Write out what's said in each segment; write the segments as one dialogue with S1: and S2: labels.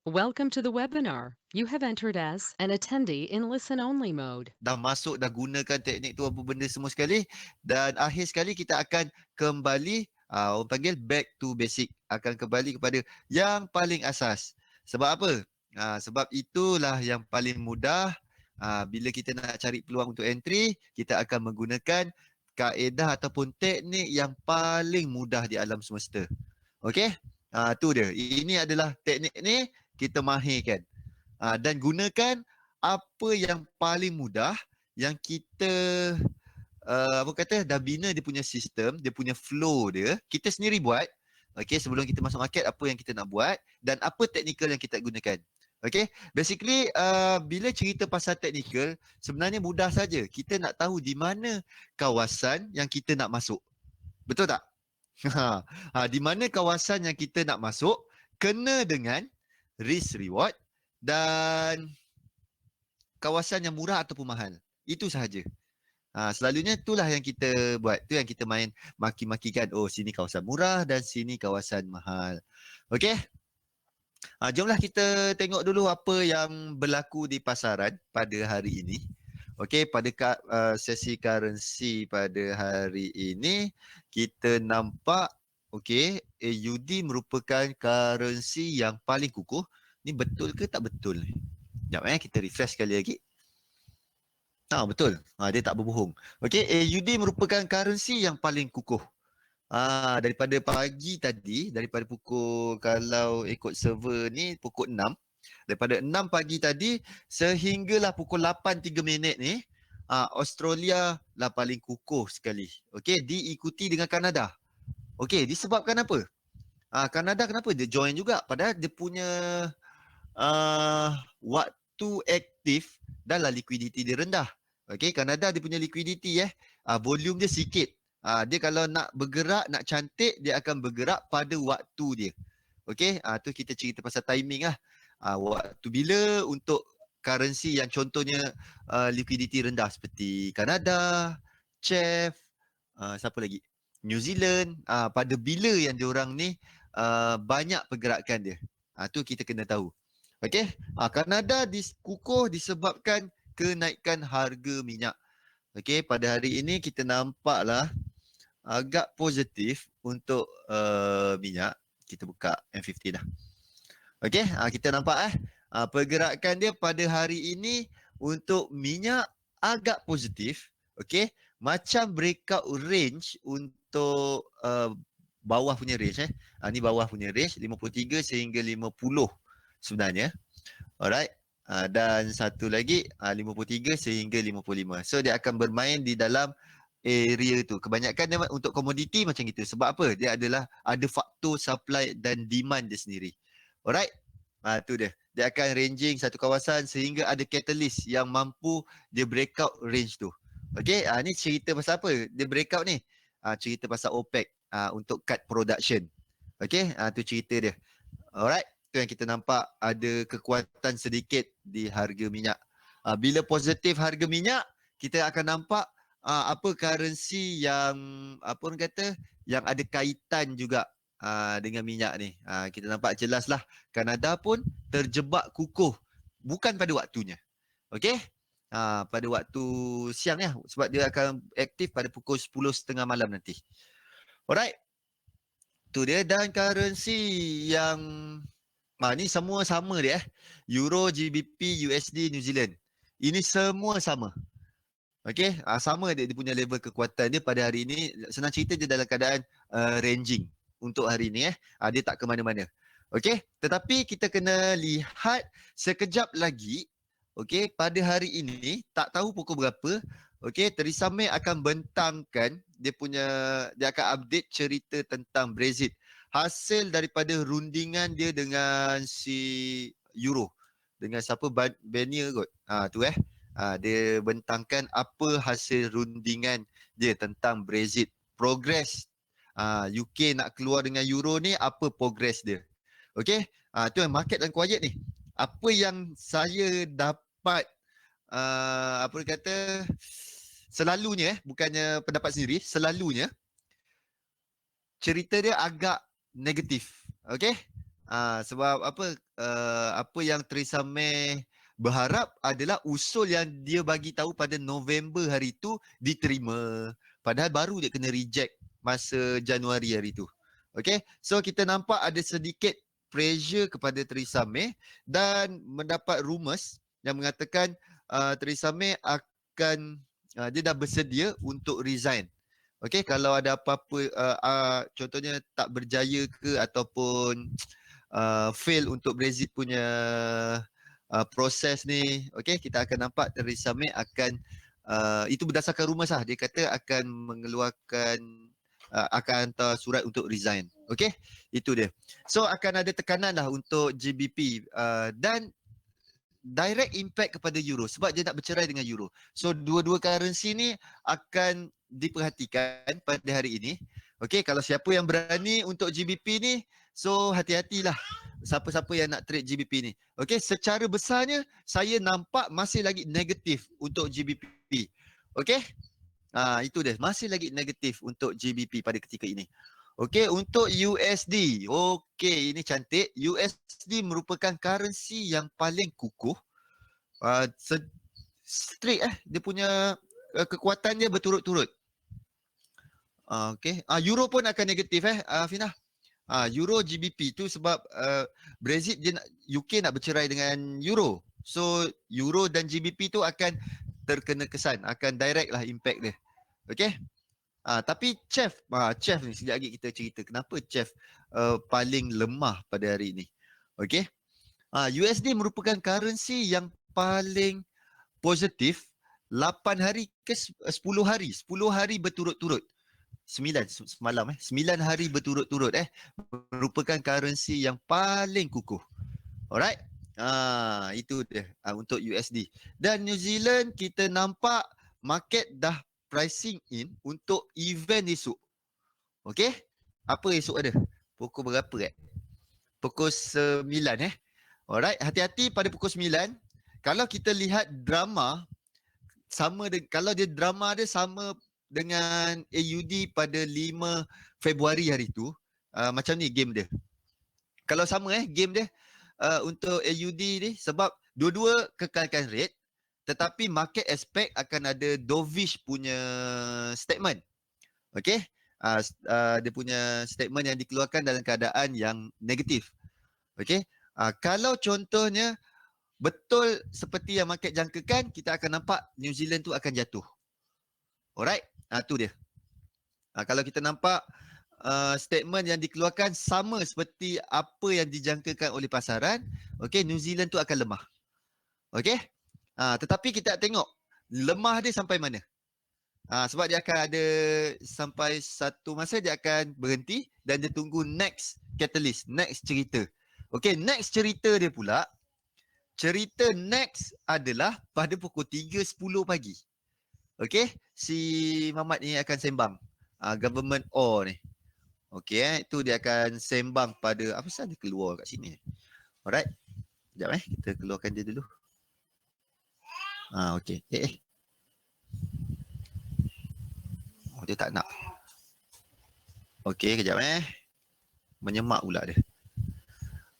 S1: Welcome to the webinar. You have entered as an attendee in listen-only mode.
S2: Dah masuk, dah gunakan teknik tu apa benda semua sekali, dan akhir sekali kita akan kembali, orang panggil back to basic, akan kembali kepada yang paling asas. Sebab apa? Sebab itulah yang paling mudah. Bila kita nak cari peluang untuk entry, kita akan menggunakan kaedah ataupun teknik yang paling mudah di alam semesta. Okey? Tu dia. Ini adalah teknik ni kita mahirkan. Dan gunakan apa yang paling mudah yang kita apa kata dah bina dia punya sistem, dia punya flow dia, kita sendiri buat. Okey, sebelum kita masuk market apa yang kita nak buat dan apa technical yang kita gunakan. Okey, basically bila cerita pasal technical sebenarnya mudah saja. Kita nak tahu di mana kawasan yang kita nak masuk. Betul tak? Di mana kawasan yang kita nak masuk kena dengan risk reward dan kawasan yang murah ataupun mahal. Itu sahaja. Selalunya itulah yang kita buat. Itu yang kita main maki-makikan. Oh, sini kawasan murah dan sini kawasan mahal. Okey? Jomlah kita tengok dulu apa yang berlaku di pasaran pada hari ini. Okey, pada sesi currency pada hari ini, kita nampak okey, AUD merupakan currency yang paling kukuh. Ni betul ke tak betul? Sekejap kita refresh sekali lagi. Betul. Dia tak berbohong. Okey, AUD merupakan currency yang paling kukuh. Daripada pagi tadi, daripada pukul, kalau ikut server ni, pukul 6. Daripada 6 pagi tadi, sehinggalah pukul 8.03 ni, Australia lah paling kukuh sekali. Okey, diikuti dengan Kanada. Okey, disebabkan apa? Kanada kenapa dia join juga? Padahal dia punya waktu aktif dalam liquidity dia rendah. Okey, Kanada dia punya liquidity volume dia sikit. Dia kalau nak bergerak, nak cantik, dia akan bergerak pada waktu dia. Okey, tu kita cerita pasal timing lah. Waktu bila untuk currency yang contohnya liquidity rendah seperti Kanada, CHF, siapa lagi? New Zealand, pada bila yang diorang ni banyak pergerakan dia. Tu kita kena tahu. Okey, Kanada kukuh disebabkan kenaikan harga minyak. Okey, pada hari ini kita nampaklah agak positif untuk minyak. Kita buka M50 dah. Okey, kita nampak pergerakan dia pada hari ini untuk minyak agak positif. Okey, macam breakout range untuk bawah punya range. Ni bawah punya range 53 sehingga 50 sebenarnya. Alright. Dan satu lagi 53 sehingga 55. So dia akan bermain di dalam area tu. Kebanyakan dia untuk komoditi macam itu. Sebab apa? Dia adalah ada faktor supply dan demand dia sendiri. Alright. Tu dia. Dia akan ranging satu kawasan sehingga ada catalyst yang mampu dia breakout range tu. Okay. Ni cerita pasal apa? Dia breakout ni. Cerita pasal OPEC untuk cut production. Okay. Tu cerita dia. Alright. Itu yang kita nampak ada kekuatan sedikit di harga minyak. Bila positif harga minyak, kita akan nampak apa currency yang apa orang kata yang ada kaitan juga dengan minyak ni. Kita nampak jelaslah Kanada pun terjebak kukuh bukan pada waktunya. Okey? Pada waktu siang sebab dia akan aktif pada pukul 10.30 malam nanti. Alright. Tu dia. Dan currency yang ni semua sama dia Euro, GBP, USD, New Zealand. Ini semua sama. Okey, sama dia punya level kekuatan dia pada hari ini. Senang cerita dia dalam keadaan ranging untuk hari ini dia tak ke mana-mana. Okey, tetapi kita kena lihat sekejap lagi. Okey, pada hari ini tak tahu pukul berapa. Okey, Theresa May akan bentangkan dia akan update cerita tentang Brexit. Hasil daripada rundingan dia dengan si Euro. Dengan siapa? Barnier kot. Tu dia bentangkan apa hasil rundingan dia tentang Brexit. Progress UK nak keluar dengan Euro ni, apa progress dia. Okey, tu yang market dan quiet ni. Apa yang saya dapat apa kata selalunya bukannya pendapat sendiri, selalunya cerita dia agak negatif. Okey? Sebab apa? apa yang Theresa May berharap adalah usul yang dia bagi tahu pada November hari tu diterima. Padahal baru dia kena reject masa Januari hari tu. Okay, so kita nampak ada sedikit pressure kepada Theresa May dan mendapat rumours yang mengatakan Theresa May akan dia dah bersedia untuk resign. Okay, kalau ada apa-apa contohnya tak berjaya ke ataupun fail untuk Brexit punya proses ni, okay, kita akan nampak Theresa May akan itu berdasarkan rumours lah, dia kata akan mengeluarkan akan hantar surat untuk resign. Okay, itu dia. So akan ada tekanan lah untuk GBP dan direct impact kepada euro sebab dia nak bercerai dengan euro. So dua-dua currency ni akan diperhatikan pada hari ini. Okay, kalau siapa yang berani untuk GBP ni, so hati-hatilah siapa-siapa yang nak trade GBP ni. Okay, secara besarnya saya nampak masih lagi negatif untuk GBP. Okay, itu dia, masih lagi negatif untuk GBP pada ketika ini. Okey, untuk USD. Okey, ini cantik. USD merupakan currency yang paling kukuh. Straight dia punya kekuatan dia berturut-turut. Okey. Euro pun akan negatif Fina. Euro GBP tu sebab Brexit dia nak, UK nak bercerai dengan Euro. So Euro dan GBP tu akan terkena kesan, akan direct lah impact dia. Okey. Tapi CHEF ni sekejap lagi kita cerita kenapa CHEF paling lemah pada hari ini. Okey. USD merupakan currency yang paling positif 8 hari ke 10 hari. 10 hari berturut-turut. 9 semalam 9 hari berturut-turut merupakan currency yang paling kukuh. Alright. Itu dia untuk USD. Dan New Zealand kita nampak market dah pricing in untuk event esok. Okey? Apa esok ada? Pukul berapa Pukul 9 Alright, hati-hati pada pukul 9. Kalau kita lihat drama kalau dia drama dia sama dengan AUD pada 5 Februari hari tu, macam ni game dia. Kalau sama game dia untuk AUD ni sebab dua-dua kekalkan rate tetapi market expect akan ada dovish punya statement. Okey? Dia punya statement yang dikeluarkan dalam keadaan yang negatif. Okey? Kalau contohnya betul seperti yang market jangkakan, kita akan nampak New Zealand tu akan jatuh. Alright? Tu dia. Kalau kita nampak statement yang dikeluarkan sama seperti apa yang dijangkakan oleh pasaran, okey, New Zealand tu akan lemah. Okey? Tetapi kita tengok lemah dia sampai mana. Sebab dia akan ada sampai satu masa dia akan berhenti dan dia tunggu next catalyst, next cerita. Okey, next cerita dia pula, cerita next adalah pada pukul 3.10 pagi. Okey, si Mamat ni akan sembang. Government O ni. Okey, itu dia akan sembang pada apa sahaja dia keluar kat sini. Alright. Sekejap kita keluarkan dia dulu. Okey. Dia tak nak. Okey, kejap menyemak pula dia.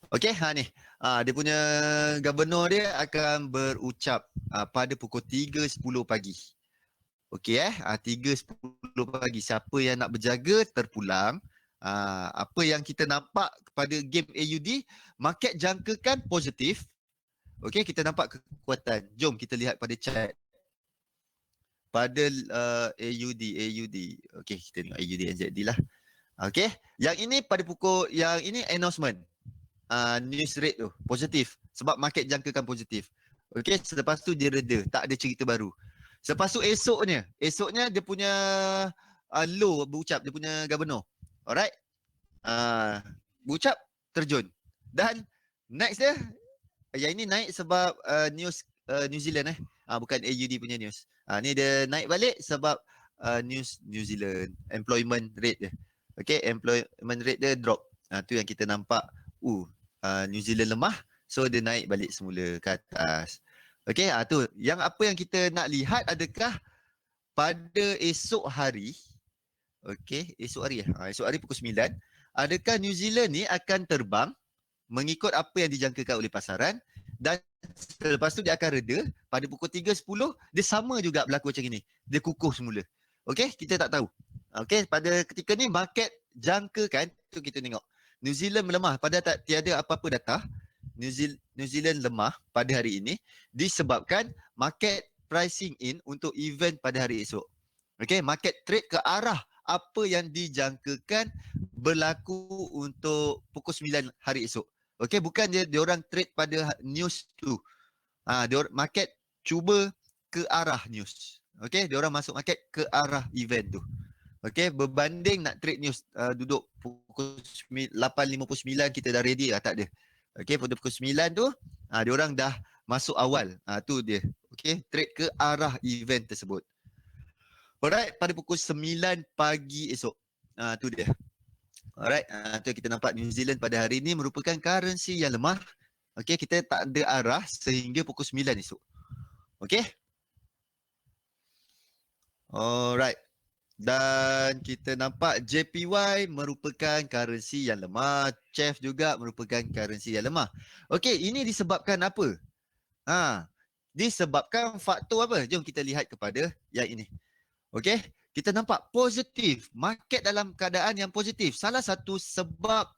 S2: Okey, ni. Dia punya gubernur dia akan berucap pada pukul 3.10 pagi. Okey 3.10 pagi. Siapa yang nak berjaga terpulang. Apa yang kita nampak pada game AUD, market jangkakan positif. Okey, kita nampak kekuatan. Jom kita lihat pada chart. Pada AUD. Okey, kita tengok AUD NZD lah. Okey, yang ini pada pukul, yang ini announcement. News rate tu positif sebab market jangkakan positif. Okey, selepas tu dia reda, tak ada cerita baru. Selepas tu esoknya dia punya low berucap, dia punya gubernur. Alright. Berucap terjun. Dan next dia, yang ini naik sebab news New Zealand bukan AUD punya news. Ni dia naik balik sebab news New Zealand, employment rate dia. Okay, employment rate dia drop. Tu yang kita nampak. New Zealand lemah, so dia naik balik semula ke atas. Okay, tu yang apa yang kita nak lihat, adakah pada esok hari, okay, esok hari esok hari pukul 9, adakah New Zealand ni akan terbang mengikut apa yang dijangkakan oleh pasaran, dan selepas tu dia akan reda pada pukul 3.10 dia sama juga berlaku macam ini. Dia kukuh semula. Okey, kita tak tahu. Okey, pada ketika ni market jangkakan tu kita tengok New Zealand melemah pada tiada apa-apa data. New Zealand lemah pada hari ini disebabkan market pricing in untuk event pada hari esok. Okey, market trade ke arah apa yang dijangkakan berlaku untuk pukul 9 hari esok. Okey, bukan dia orang trade pada news tu. Market cuba ke arah news. Okey, dia orang masuk market ke arah event tu. Okey, berbanding nak trade news duduk pukul 8.59 kita dah ready lah, tak ada. Okey, pada pukul 9 tu dia orang dah masuk awal. Tu dia. Okey, trade ke arah event tersebut. Alright, pada pukul 9 pagi esok. Tu dia. Alright, tu kita nampak New Zealand pada hari ini merupakan currency yang lemah. Okey, kita tak ada arah sehingga pukul 9 esok. Okey. Alright. Dan kita nampak JPY merupakan currency yang lemah. CHF juga merupakan currency yang lemah. Okey, ini disebabkan apa? Disebabkan faktor apa? Jom kita lihat kepada yang ini. Okey, kita nampak positif. Market dalam keadaan yang positif. Salah satu sebab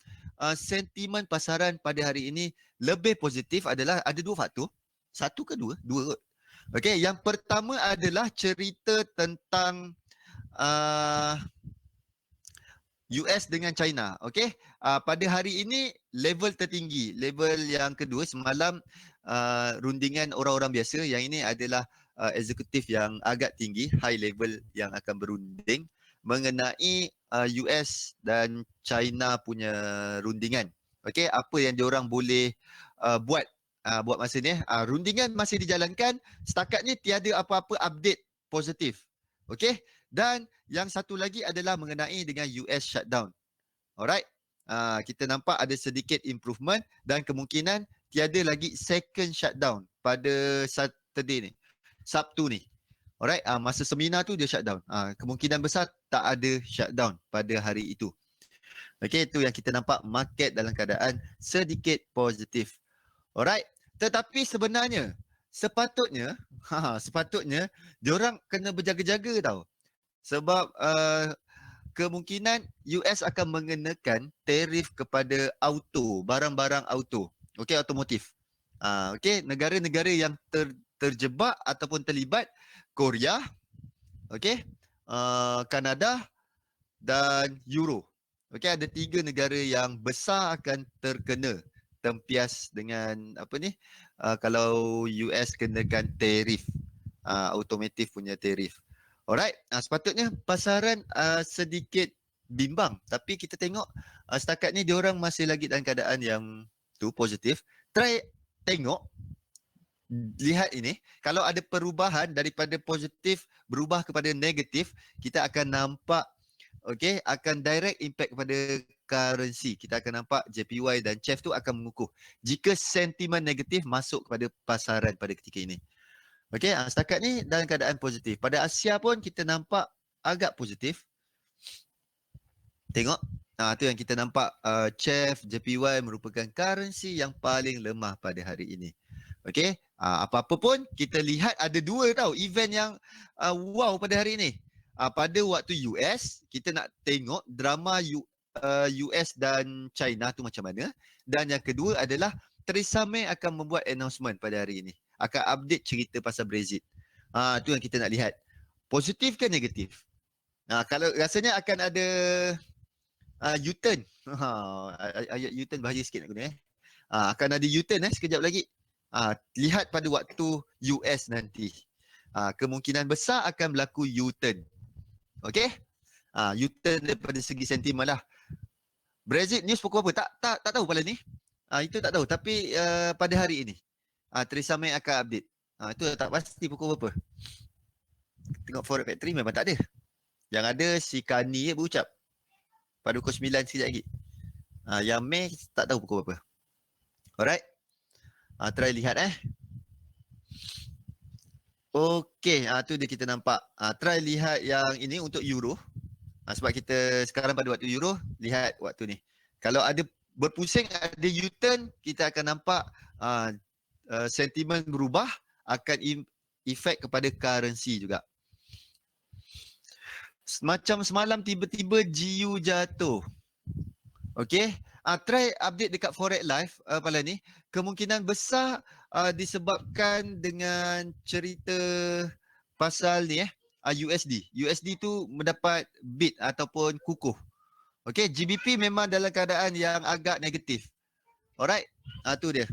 S2: sentimen pasaran pada hari ini lebih positif adalah ada dua faktor. Satu ke dua? Dua kot. Okey, yang pertama adalah cerita tentang US dengan China. Okey, pada hari ini level tertinggi, level yang kedua semalam rundingan orang-orang biasa, yang ini adalah eksekutif yang agak tinggi, high level yang akan berunding mengenai US dan China punya rundingan. Okey, apa yang diorang boleh buat masa ni. Rundingan masih dijalankan, setakat ni tiada apa-apa update positif. Okey, dan yang satu lagi adalah mengenai dengan US shutdown. Alright, kita nampak ada sedikit improvement dan kemungkinan tiada lagi second shutdown pada Saturday ni, Sabtu ni. Alright, masa seminar tu dia shutdown. Kemungkinan besar tak ada shutdown pada hari itu. Okey, itu yang kita nampak market dalam keadaan sedikit positif. Alright, tetapi sebenarnya sepatutnya diorang kena berjaga-jaga tau. Sebab kemungkinan US akan mengenakan tarif kepada auto, barang-barang auto. Okey, otomotif. Okey, negara-negara yang terjebak ataupun terlibat, Korea, okey, Kanada dan Euro. Okey, ada 3 negara yang besar akan terkena tempias dengan apa ni? Kalau US kenakan tarif, automotif punya tarif. Alright, sepatutnya pasaran sedikit bimbang, tapi kita tengok setakat ni diorang masih lagi dalam keadaan yang tu positif. Try tengok, lihat ini, kalau ada perubahan daripada positif berubah kepada negatif, kita akan nampak okey, akan direct impact kepada currency. Kita akan nampak JPY dan CHF tu akan mengukuh jika sentimen negatif masuk kepada pasaran pada ketika ini. Okey, setakat ni dalam keadaan positif. Pada Asia pun kita nampak agak positif. Tengok, tu yang kita nampak CHF, JPY merupakan currency yang paling lemah pada hari ini. Okey, apa-apa pun kita lihat ada dua tau event yang wow pada hari ini. Pada waktu US, kita nak tengok drama US dan China tu macam mana. Dan yang kedua adalah Theresa May akan membuat announcement pada hari ini. Akan update cerita pasal Brexit. Tu yang kita nak lihat. Positif ke negatif? Kalau rasanya akan ada U-turn. Ayat U-turn bahaya sikit nak guna akan ada U-turn sekejap lagi. Lihat pada waktu US nanti. Kemungkinan besar akan berlaku U-turn. Okey? U-turn daripada segi sentimen lah. Brexit news pukul apa? Tak tahu pada ni. Itu tak tahu. Tapi pada hari ini Theresa May akan update. Itu tak pasti pukul berapa. Tengok Forex Factory memang tak ada. Yang ada si Kani berucap pada pukul 9 sekejap lagi. Yang May tak tahu pukul berapa. Alright. Try lihat Okey, tu dia kita nampak. Try lihat yang ini untuk euro. Sebab kita sekarang pada waktu euro, lihat waktu ni. Kalau ada berpusing ada U-turn, kita akan nampak sentimen berubah, akan efek kepada currency juga. Macam semalam tiba-tiba GU jatuh. Okey, try update dekat Forex Live Pala ni. Kemungkinan besar disebabkan dengan cerita pasal ni USD. USD tu mendapat beat ataupun kukuh. Okey, GBP memang dalam keadaan yang agak negatif. Alright, tu dia.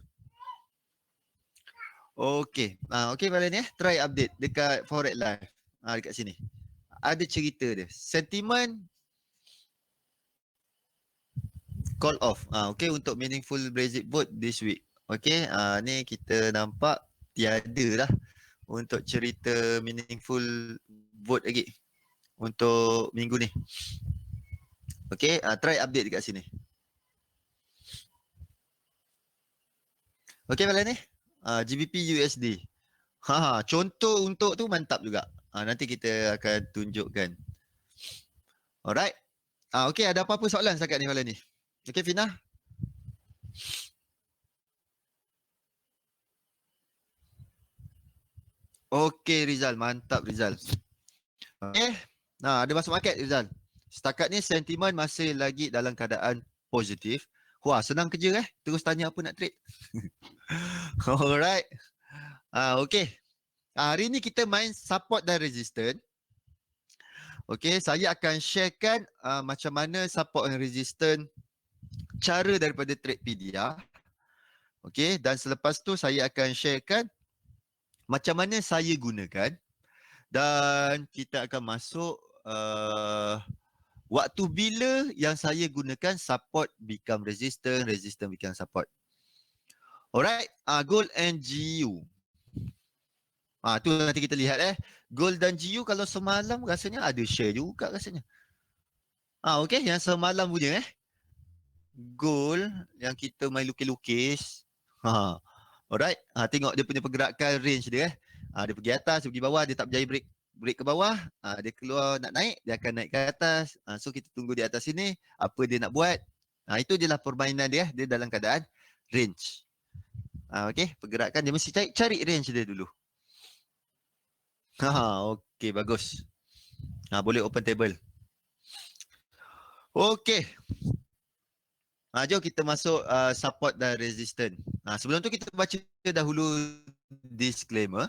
S2: Okey, okey Pala ni try update dekat Forex Live. Dekat sini. Ada cerita dia. Sentiment call off. Okay, untuk meaningful Brexit vote this week. Okay, ni kita nampak tiada lah untuk cerita meaningful vote lagi untuk minggu ni. Okay, try update dekat sini. Okay, malam ni GBP USD. Contoh untuk tu mantap juga. Nanti kita akan tunjukkan. Alright. Okay, ada apa-apa soalan setakat ni malam ni? Okay, Fina? Okay, Rizal. Mantap, Rizal. Okay. Ada masuk market, Rizal. Setakat ni sentimen masih lagi dalam keadaan positif. Wah, senang kerja Terus tanya apa nak trade. Alright. Okay. Hari ni kita main support dan resistance. Okay, saya akan sharekan macam mana support dan resistance, cara daripada Tradepedia. Okay, dan selepas tu saya akan sharekan macam mana saya gunakan dan kita akan masuk waktu bila yang saya gunakan support become resistance, resistance become support. Alright, gold and GU. Tu nanti kita lihat Gold dan GU kalau semalam rasanya ada share juga rasanya. Okay, yang semalam punya gold yang kita main lukis-lukis. Alright, tengok dia punya pergerakan range dia dia pergi atas, dia pergi bawah, dia tak berjaya break ke bawah, dia keluar nak naik, dia akan naik ke atas. So kita tunggu di atas sini, apa dia nak buat. Itu je lah permainan dia, dia dalam keadaan range. Okay, pergerakan dia mesti cari range dia dulu. Okay, bagus. Boleh open table. Okay. Jom kita masuk support dan resistance. Sebelum tu kita baca dahulu disclaimer.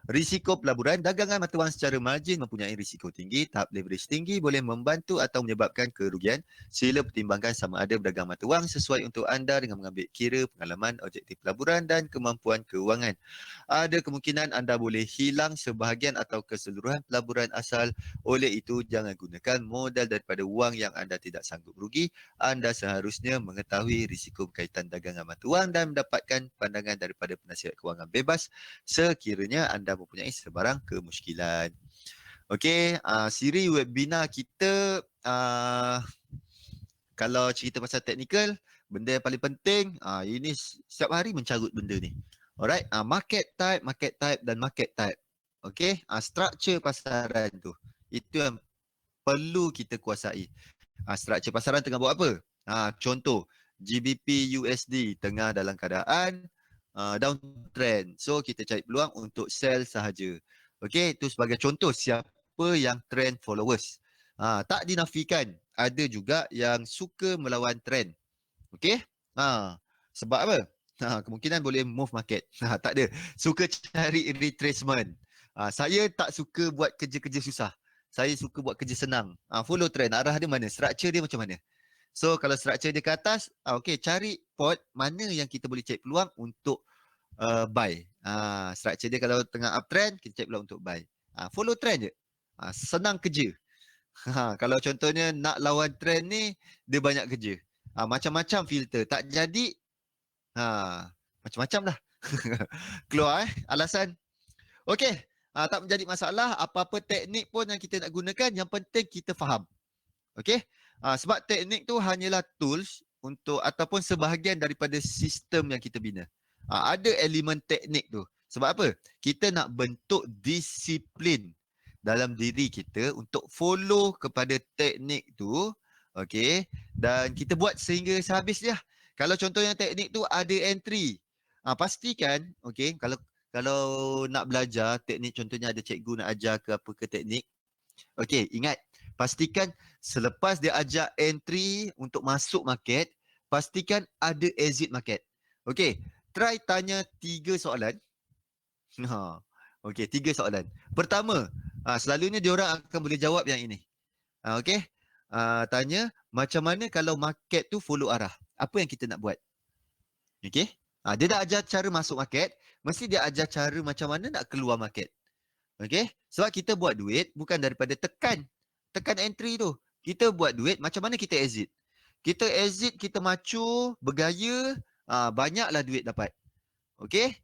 S2: Risiko pelaburan, dagangan mata wang secara margin mempunyai risiko tinggi, tahap leverage tinggi boleh membantu atau menyebabkan kerugian. Sila pertimbangkan sama ada berdagang mata wang sesuai untuk anda dengan mengambil kira pengalaman, objektif pelaburan dan kemampuan keuangan. Ada kemungkinan anda boleh hilang sebahagian atau keseluruhan pelaburan asal. Oleh itu, jangan gunakan modal daripada wang yang anda tidak sanggup rugi. Anda seharusnya mengetahui risiko berkaitan dagangan mata wang dan mendapatkan pandangan daripada penasihat kewangan bebas sekiranya anda mempunyai sebarang kemusykilan. Okey, siri webinar kita kalau cerita pasal teknikal, benda yang paling penting ini setiap hari mencarut benda ni. Alright, market type dan market type. Okey, structure pasaran tu. Itu yang perlu kita kuasai. Structure pasaran tengah buat apa? Contoh, GBP USD tengah dalam keadaan downtrend. So kita cari peluang untuk sell sahaja. Okey, itu sebagai contoh siapa yang trend followers. Tak dinafikan ada juga yang suka melawan trend. Okey? Sebab apa? Kemungkinan boleh move market. Tak ada. Suka cari retracement. Saya tak suka buat kerja-kerja susah. Saya suka buat kerja senang. Follow trend. Arah dia mana? Structure dia macam mana? So kalau structure dia ke atas, okey, cari pot mana yang kita boleh cari peluang untuk buy. Structure dia kalau tengah uptrend, kita cari peluang untuk buy. Follow trend je. Senang kerja. Kalau contohnya nak lawan trend ni, dia banyak kerja. Macam-macam filter. Tak jadi, macam-macam dah. Keluar alasan. Okey, tak menjadi masalah. Apa-apa teknik pun yang kita nak gunakan, yang penting kita faham. Okey, sebab teknik tu hanyalah tools untuk ataupun sebahagian daripada sistem yang kita bina. Ada elemen teknik tu. Sebab apa? Kita nak bentuk disiplin dalam diri kita untuk follow kepada teknik tu. Okey, dan kita buat sehingga sehabis dia. Kalau contohnya teknik tu ada entry, pastikan kalau nak belajar teknik, contohnya ada cikgu nak ajar ke apa ke teknik. Okey, ingat, pastikan selepas dia ajar entry untuk masuk market, pastikan ada exit market. Okey, try tanya 3 soalan. Ha. Okey, 3 soalan. Pertama, selalunya diorang akan boleh jawab yang ini. Okey. Tanya macam mana kalau market tu follow arah. Apa yang kita nak buat? Okey. Dia dah ajar cara masuk market, mesti dia ajar cara macam mana nak keluar market. Okey? Sebab kita buat duit bukan daripada tekan entry tu. Kita buat duit macam mana kita exit. Kita exit, kita macu, bergaya, banyaklah duit dapat. Okey?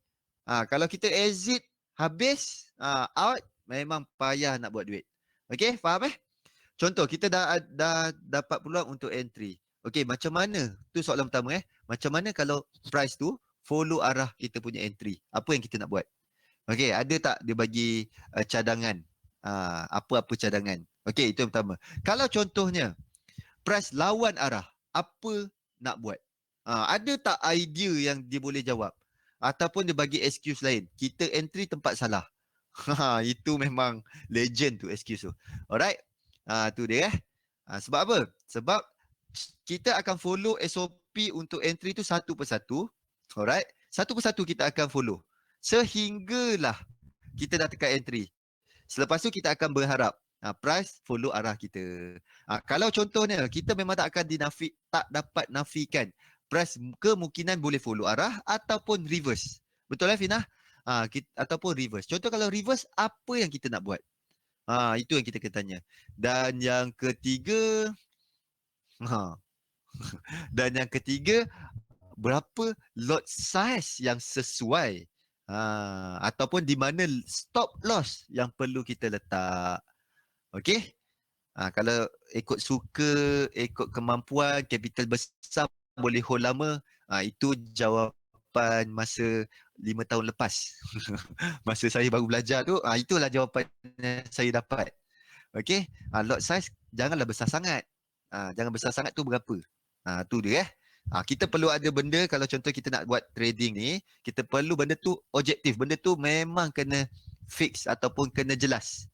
S2: Kalau kita exit habis, out, memang payah nak buat duit. Okey, faham eh? Contoh, kita dah dapat peluang untuk entry. Okey, macam mana? Tu soalan pertama eh. Macam mana kalau price tu follow arah kita punya entry? Apa yang kita nak buat? Okey, ada tak dia bagi cadangan? Apa-apa cadangan? Okey, itu yang pertama. Kalau contohnya price lawan arah, apa nak buat? Ada tak idea yang dia boleh jawab? Ataupun dia bagi excuse lain. Kita entry tempat salah. Itu memang legend tu excuse tu. Alright. Tu dia eh. Sebab apa? Sebab kita akan follow SOP untuk entry tu satu persatu. Alright. Satu persatu kita akan follow. Sehinggalah kita dah tekan entry. Selepas tu kita akan berharap price follow arah kita. Kalau contohnya kita memang tak akan tak dapat nafikan price kemungkinan boleh follow arah ataupun reverse. Betul Fina? Ataupun reverse. Contoh kalau reverse, apa yang kita nak buat? Itu yang kita kena tanya. Dan yang ketiga, berapa lot size yang sesuai? Ataupun di mana stop loss yang perlu kita letak. Okey? Kalau ikut suka, ikut kemampuan, capital besar, boleh hold lama, itu jawapan masa 5 tahun lepas. Masa saya baru belajar tu, itulah jawapan yang saya dapat. Okey? Lot size janganlah besar sangat. Jangan besar sangat tu berapa? Tu dia eh. Kita perlu ada benda, kalau contoh kita nak buat trading ni, kita perlu benda tu objektif. Benda tu memang kena fix ataupun kena jelas.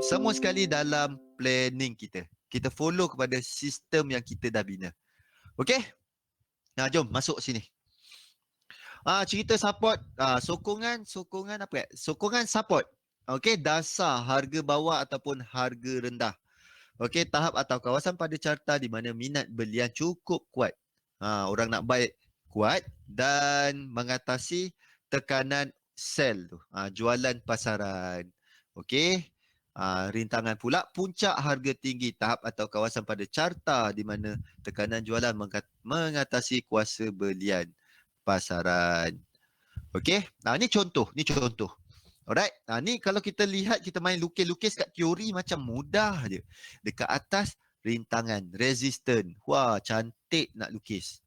S2: Semua sekali dalam planning kita. Kita follow kepada sistem yang kita dah bina. Okey? Jom masuk sini. Cerita support, sokongan apa? Sokongan support. Okey, dasar harga bawah ataupun harga rendah. Okey, tahap atau kawasan pada carta di mana minat belian cukup kuat. Orang nak buy kuat dan mengatasi tekanan sell tu. Jualan pasaran. Okey. Rintangan pula puncak harga tinggi, tahap atau kawasan pada carta di mana tekanan jualan mengatasi kuasa belian pasaran. Okey. Ni contoh. Alright. Ni kalau kita lihat, kita main lukis-lukis kat teori macam mudah je. Dekat atas rintangan, resistant. Wah, cantik nak lukis.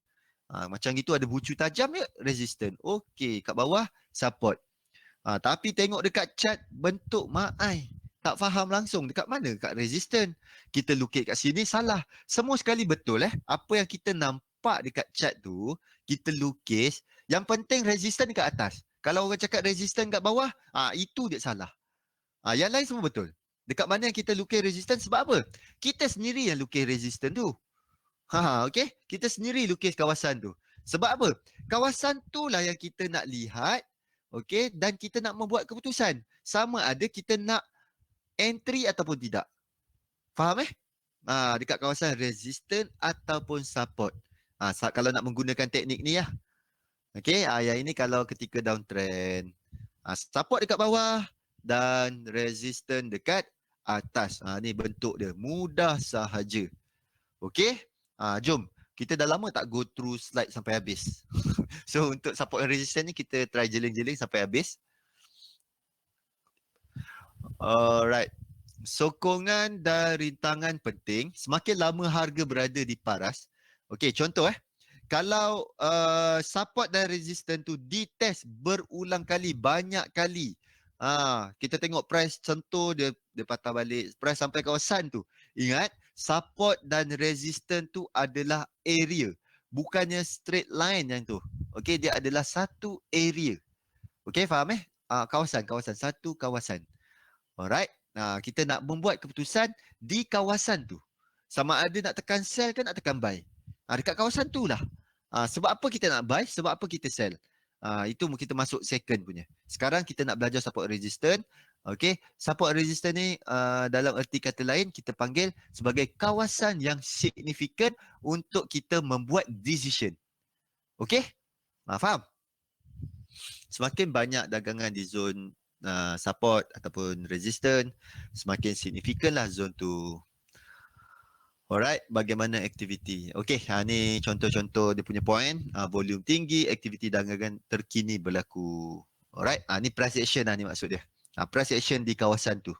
S2: Macam gitu ada bucu tajam je, resistant. Okey, kat bawah support. Tapi tengok dekat chart bentuk maai. Tak faham langsung dekat mana kat resistant. Kita lukis kat sini salah. Semua sekali betul Apa yang kita nampak dekat chart tu, kita lukis. Yang penting resistant dekat atas. Kalau orang cakap resistant kat bawah, itu dia salah. Yang lain semua betul. Dekat mana yang kita lukis resistant, sebab apa? Kita sendiri yang lukis resistant tu. Okey? Kita sendiri lukis kawasan tu. Sebab apa? Kawasan tu lah yang kita nak lihat, okey, dan kita nak membuat keputusan. Sama ada kita nak entry ataupun tidak. Faham dekat kawasan resistant ataupun support. Kalau nak menggunakan teknik ni lah. Okey, yang ini kalau ketika downtrend. Support dekat bawah dan resistant dekat atas. Ni bentuk dia. Mudah sahaja. Okey? Jom. Kita dah lama tak go through slide sampai habis. So, untuk support and resistance ni, kita try jeling-jeling sampai habis. Alright. Sokongan dan rintangan penting. Semakin lama harga berada di paras. Okey, contoh kalau support dan resistance tu ditest berulang kali, banyak kali. Kita tengok price sentuh, dia patah balik. Price sampai kawasan tu. Ingat, support dan resistance tu adalah area. Bukannya straight line yang tu. Okey, dia adalah satu area. Okey, faham kawasan, satu kawasan. Alright. Kita nak membuat keputusan di kawasan tu. Sama ada nak tekan sell ke nak tekan buy. Dekat kawasan tu lah. Sebab apa kita nak buy, sebab apa kita sell. Itu kita masuk second punya. Sekarang kita nak belajar support resistance. Okay, support resistance ni dalam erti kata lain kita panggil sebagai kawasan yang signifikan untuk kita membuat decision. Okay, faham? Semakin banyak dagangan di zon support ataupun resistance, semakin signifikanlah zon tu. Alright, bagaimana aktiviti? Okey, ni contoh-contoh dia punya point. Volume tinggi, aktiviti dagangan terkini berlaku. Alright, ni price action ni maksud dia. Price action di kawasan tu.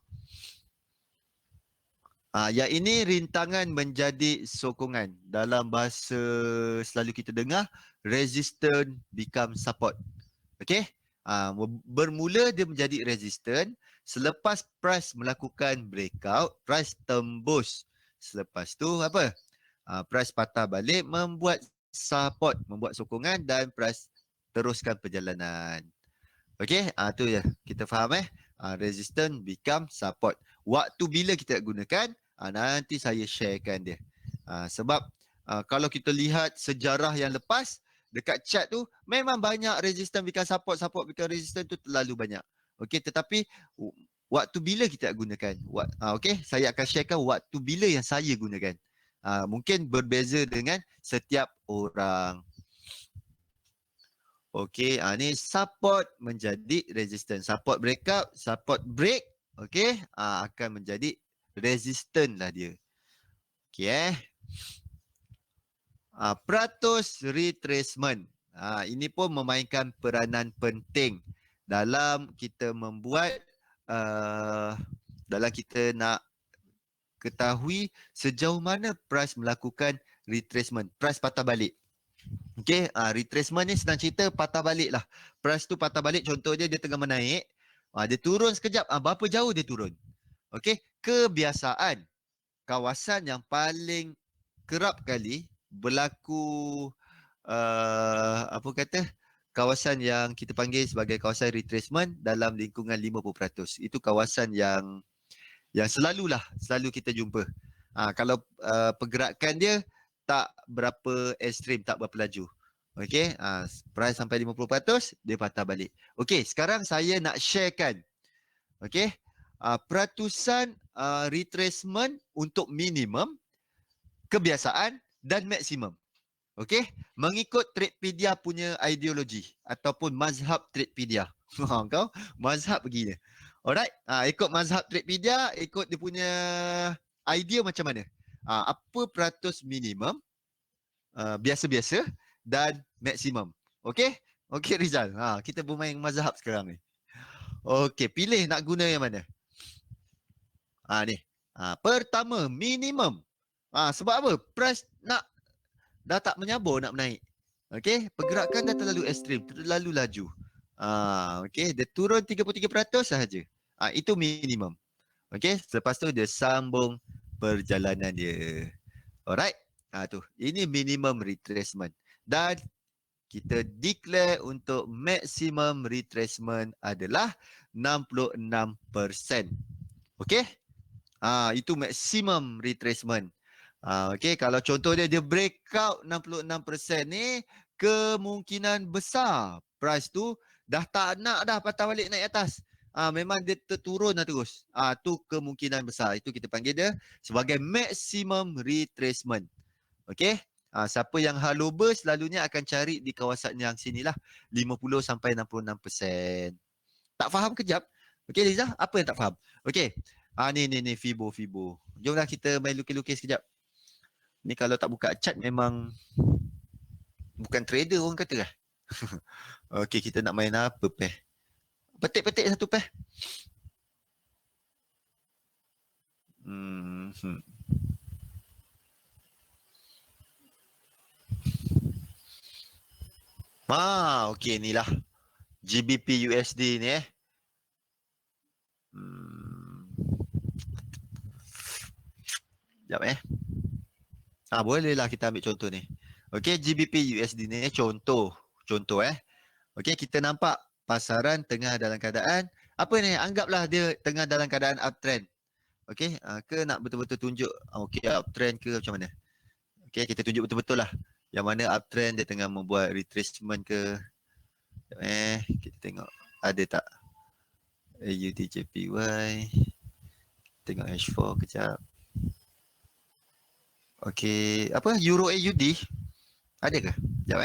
S2: Yang ini rintangan menjadi sokongan. Dalam bahasa selalu kita dengar, resistance become support. Okey? Bermula dia menjadi resistance, selepas price melakukan breakout, price tembus. Selepas tu apa? Price patah balik, membuat support, membuat sokongan dan price teruskan perjalanan. Okey, tu ya. Kita faham resistance become support. Waktu bila kita gunakan, nanti saya sharekan dia. Sebab kalau kita lihat sejarah yang lepas, dekat chart tu memang banyak resistance become support, support become resistance tu terlalu banyak. Okey, tetapi waktu bila kita gunakan? Okey, saya akan sharekan waktu bila yang saya gunakan. Mungkin berbeza dengan setiap orang. Okey, ni support menjadi resistance. Support breakout, support break, okey, akan menjadi resistance lah dia. Okey peratus retracement. Ini pun memainkan peranan penting dalam kita membuat dalam kita nak ketahui sejauh mana price melakukan retracement, price patah balik. Okey, retracement ni senang cerita patah balik lah. Price tu patah balik, contohnya dia tengah menaik, dia turun sekejap, berapa jauh dia turun. Okey, kebiasaan kawasan yang paling kerap kali berlaku kawasan yang kita panggil sebagai kawasan retracement dalam lingkungan 50%. Itu kawasan yang selalu kita jumpa. Kalau pergerakan dia tak berapa ekstrim, tak berapa laju. Okey, price sampai 50%, dia patah balik. Okey, sekarang saya nak sharekan peratusan retracement untuk minimum, kebiasaan dan maksimum. Okey, mengikut Tradepedia punya ideologi ataupun mazhab Tradepedia. Kau mazhab begini. Alright, ikut mazhab Tradepedia, ikut dia punya idea macam mana? Apa peratus minimum, biasa-biasa dan maksimum. Okey? Okey Rizal. Kita bermain mazhab sekarang ni. Okey, pilih nak guna yang mana? Ni. Pertama, minimum. Sebab apa? Price dah tak menyabur nak menaik. Okey, pergerakan dah terlalu ekstrim, terlalu laju. Okey, dia turun 33% sahaja. Itu minimum. Okey, selepas tu dia sambung perjalanan dia. Alright. Tu. Ini minimum retracement. Dan kita declare untuk maximum retracement adalah 66%. Okey? Itu maximum retracement. Okey, kalau contoh dia breakout 66% ni, kemungkinan besar price tu dah tak nak dah patah balik naik atas. Memang dia terturun dah terus. Tu kemungkinan besar. Itu kita panggil dia sebagai maximum retracement. Okey? Siapa yang halover selalunya akan cari di kawasan yang sinilah, 50 sampai 66%. Tak faham kejap? Okey Liza, apa yang tak faham? Okey. Ni Fibo. Jomlah kita main lukis-lukis sekejap. Ni kalau tak buka chart memang bukan trader orang kata lah. Okey, kita nak main apa peh? Petik-petik satu peh. Okey ni lah. GBP USD ni Sekejap bolehlah kita ambil contoh ni. Okey, GBP USD ni contoh. Okey, kita nampak pasaran tengah dalam keadaan apa ni? Anggaplah dia tengah dalam keadaan uptrend. Okey, ke nak betul-betul tunjuk okey uptrend ke macam mana? Okey, kita tunjuk betul-betul lah. Yang mana uptrend dia tengah membuat retracement ke. Kita tengok ada tak AUDJPY. Tengok H4 kejap. Okey, apa Euro AUD? Ada ke? Sekejap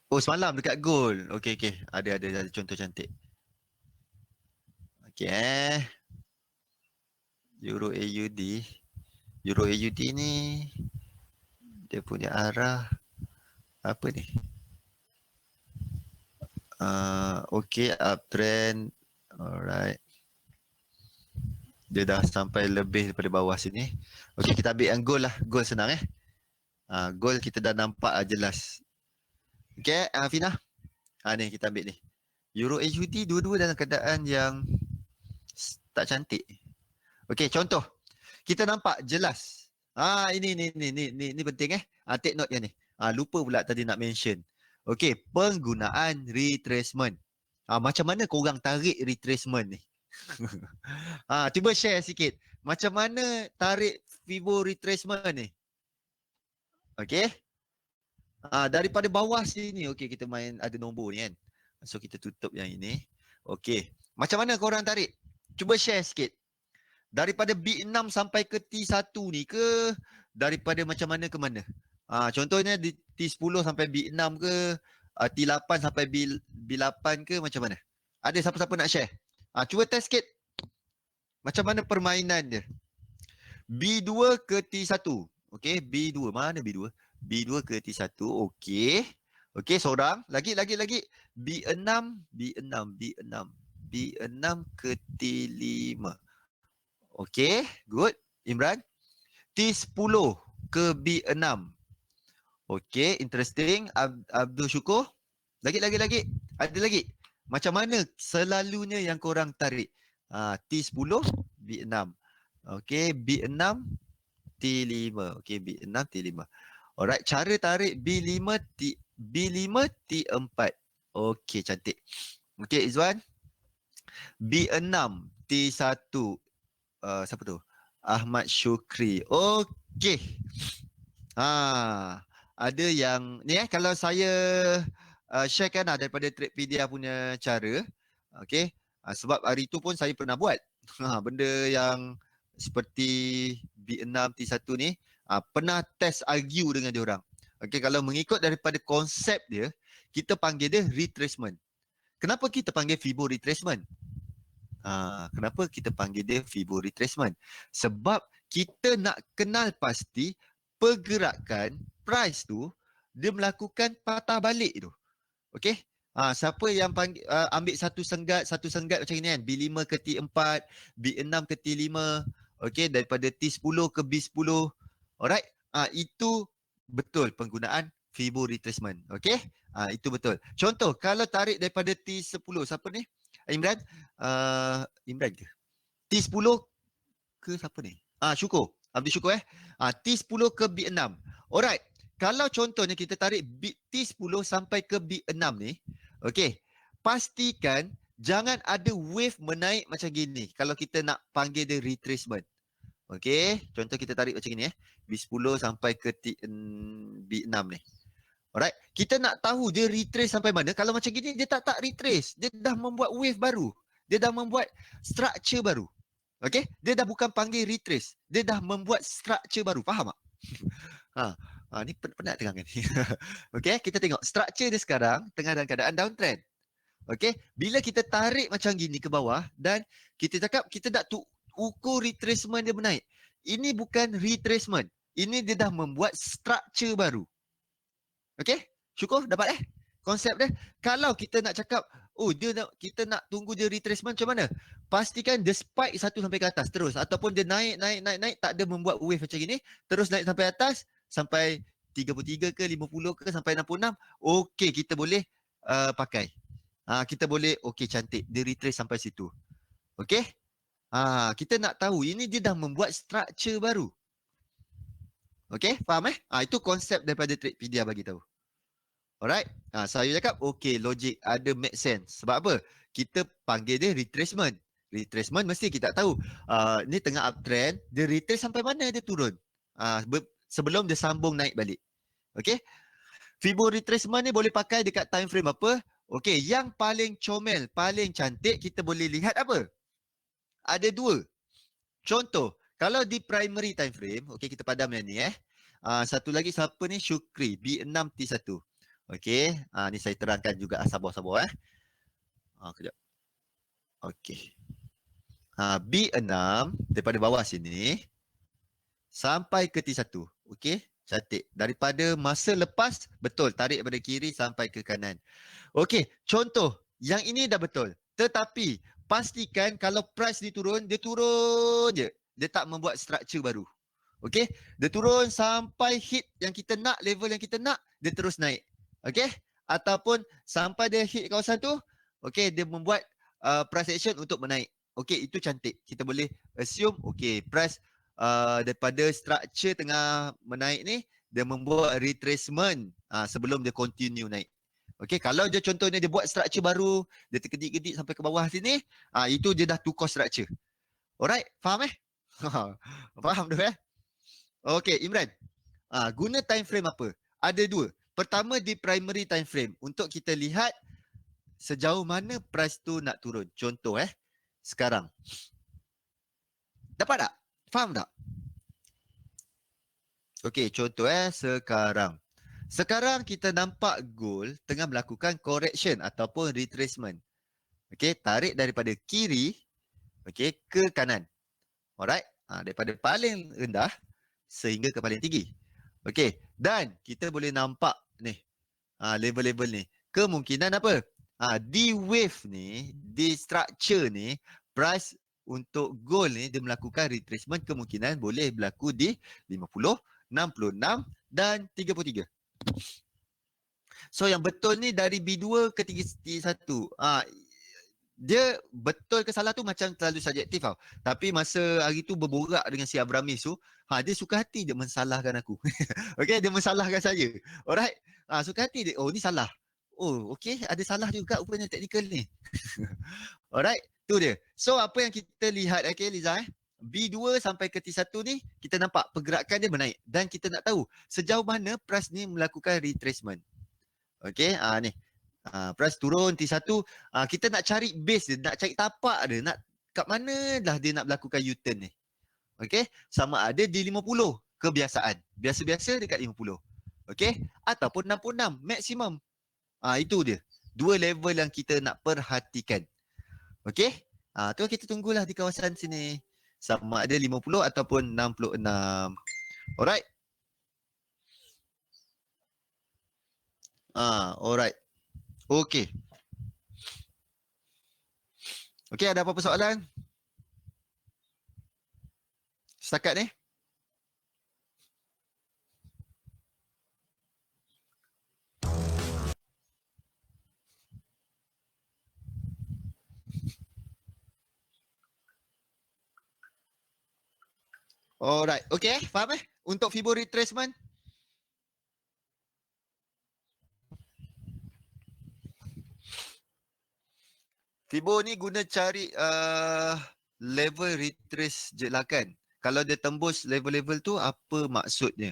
S2: Oh, semalam dekat gold. Okey. Ada contoh cantik. Okey Euro AUD. Euro AUD ni dia punya arah apa ni? Okey, uptrend. Alright. Dia dah sampai lebih daripada bawah sini. Okey, kita ambil yang gold lah. Gold senang gold kita dah nampak jelas. Okey, Fina. Ni kita ambil ni. Euro AUD dua-dua dalam keadaan yang tak cantik. Okey, contoh. Kita nampak jelas. Ini penting take note yang ni. Lupa pula tadi nak mention. Okey, penggunaan retracement. Macam mana korang tarik retracement ni? Cuba share sikit. Macam mana tarik Fibo retracement ni? Okey. Daripada bawah sini. Okey, kita main ada nombor ni kan. So kita tutup yang ini. Okey. Macam mana korang tarik? Cuba share sikit. Daripada B6 sampai ke T1 ni ke daripada macam mana ke mana? Contohnya di T10 sampai B6 ke T8 sampai B8 ke macam mana? Ada siapa-siapa nak share? Cuba test sikit. Macam mana permainan dia? B2 ke T1. Okey, B2. Mana B2? B2 ke T1. Okey. Okey, seorang. Lagi. B6 ke T5. Okey, good. Imran. T10 ke B6. Okey, interesting. Abdul Syukur. Lagi. Ada lagi. Macam mana selalunya yang korang tarik? T10, B6. Okey, B6, T5. Okey, B6, T5. Alright, cara tarik B5, T4. Okey, cantik. Okey, Izwan. B6, T1. Siapa tu? Ahmad Syukri. Okey. Ada yang ni kalau saya sharekan daripada Tradepedia punya cara. Okey. Sebab hari tu pun saya pernah buat. Benda yang seperti B6 T1 ni pernah test argue dengan dia orang. Okey, kalau mengikut daripada konsep dia, kita panggil dia retracement. Kenapa kita panggil Fibo retracement? Kenapa kita panggil dia Fibo retracement? Sebab kita nak kenal pasti pergerakan price tu dia melakukan patah balik tu. Okey? Siapa yang panggil, ambil satu senggat macam ni kan, B5 ke T4, B6 ke T5, okey, daripada T10 ke B10. Alright? Itu betul penggunaan Fibo retracement. Okey? Itu betul. Contoh, kalau tarik daripada T10, siapa ni? Imran? Imran ke? T10 ke siapa ni? Syukur. Abdul Syukur T10 ke B6. Alright. Kalau contohnya kita tarik T10 sampai ke B6 ni, okey, pastikan jangan ada wave menaik macam gini kalau kita nak panggil dia retracement. Okey, contoh kita tarik macam gini B10 sampai ke B6 ni. Alright, kita nak tahu dia retrace sampai mana. Kalau macam gini dia tak retrace, dia dah membuat wave baru. Dia dah membuat structure baru. Okey, dia dah bukan panggil retrace, dia dah membuat structure baru. Faham tak? Ni penat terangkan ni. Okey, kita tengok structure dia sekarang tengah dalam keadaan downtrend. Okey, bila kita tarik macam gini ke bawah dan kita cakap kita nak ukur retracement dia menaik. Ini bukan retracement. Ini dia dah membuat structure baru. Okey? Syukur dapat konsep dia. Kalau kita nak cakap kita nak tunggu dia retracement macam mana? Pastikan dia spike satu sampai ke atas terus ataupun dia naik tak ada membuat wave macam gini, terus naik sampai atas sampai 33 ke 50 ke sampai 66. Okey, kita boleh pakai. Kita boleh cantik dia retrace sampai situ. Okey? Kita nak tahu ini dia dah membuat structure baru. Okay, faham itu konsep daripada Tradepedia bagi tahu. Alright. Saya cakap okay, logik, ada make sense. Sebab apa? Kita panggil dia retracement. Retracement mesti kita tahu ni tengah uptrend, dia retrace sampai mana dia turun. Sebelum dia sambung naik balik. Okay. Fibo retracement ni boleh pakai dekat time frame apa? Okay, yang paling comel, paling cantik kita boleh lihat apa? Ada dua. Contoh, kalau di primary time frame, okay, kita padam yang ni satu lagi siapa ni? Syukri, B6T1. Okey, ni saya terangkan juga, sabar-sabar kejap. Okey. B6 daripada bawah sini sampai ke T1. Okey, cantik. Daripada masa lepas, betul, tarik daripada kiri sampai ke kanan. Okey, contoh, yang ini dah betul. Tetapi pastikan kalau price dia turun je. Dia tak membuat structure baru. Okey, dia turun sampai hit yang kita nak, level yang kita nak, dia terus naik. Okay, ataupun sampai dia hit kawasan tu, okay, dia membuat price action untuk menaik. Okay, itu cantik. Kita boleh assume, okay, price daripada structure tengah menaik ni, dia membuat retracement sebelum dia continue naik. Okay, kalau dia contohnya dia buat structure baru, dia terkedik-kedik sampai ke bawah sini, itu dia dah tukar structure. Alright, faham Faham tu Okay, Imran. Guna time frame apa? Ada dua. Pertama di primary time frame untuk kita lihat sejauh mana price tu nak turun. Contoh sekarang. Dapat tak? Faham tak? Okey, contoh sekarang. Sekarang kita nampak gold tengah melakukan correction ataupun retracement. Okey, tarik daripada kiri ke kanan. Alright? Daripada paling rendah sehingga ke paling tinggi. Okey, dan kita boleh nampak ni level-level ni. Kemungkinan apa? Di wave ni, di structure ni, price untuk gold ni dia melakukan retracement, kemungkinan boleh berlaku di 50, 66 dan 33. So yang betul ni dari B2 ke T1. Dia betul ke salah tu macam terlalu subjektif tau. Tapi masa hari tu berborak dengan si Abramis tu, dia suka hati dia mensalahkan aku. Okay, dia mensalahkan saya. Alright. Suka hati dia, oh ni salah. Oh, okay, ada salah juga rupanya teknikal ni. Alright, tu dia. So apa yang kita lihat, okay Liza B2 sampai ke T1 ni, kita nampak pergerakan dia menaik. Dan kita nak tahu sejauh mana price ni melakukan retracement. Okay, ni. Price turun T1, kita nak cari base dia, nak cari tapak dia, nak kat mana dah dia nak melakukan U-turn ni. Okay, sama ada di 50 kebiasaan. Biasa-biasa dekat 50. Okay, ataupun 66 maksimum. Itu dia. Dua level yang kita nak perhatikan. Okay, tu kita tunggulah di kawasan sini. Sama ada 50 ataupun 66. Alright. Alright. Okay. Okay, ada apa-apa soalan? Setakat ni? Alright. Okay, faham untuk Fibo retracement? Fibo ni guna cari level retrace je lah kan. Kalau dia tembus level-level tu, apa maksudnya?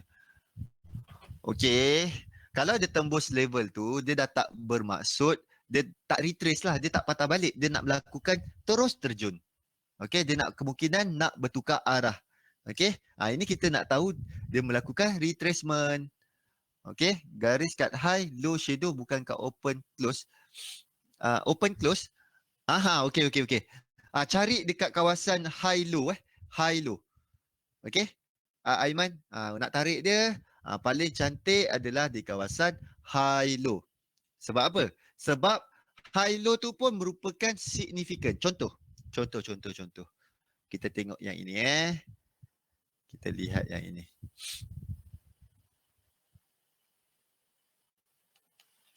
S2: Okay. Kalau dia tembus level tu, dia dah tak bermaksud, dia tak retrace lah, dia tak patah balik. Dia nak melakukan terus terjun. Okay, dia nak kemungkinan nak bertukar arah. Okay, ini kita nak tahu dia melakukan retracement. Okay, garis kat high, low shadow bukan kat open close. Open close. Okay. Cari dekat kawasan high low high low. Okay. Aiman, nak tarik dia, paling cantik adalah di kawasan high low. Sebab apa? Sebab high low tu pun merupakan signifikan. Contoh. Kita tengok yang ini Kita lihat yang ini.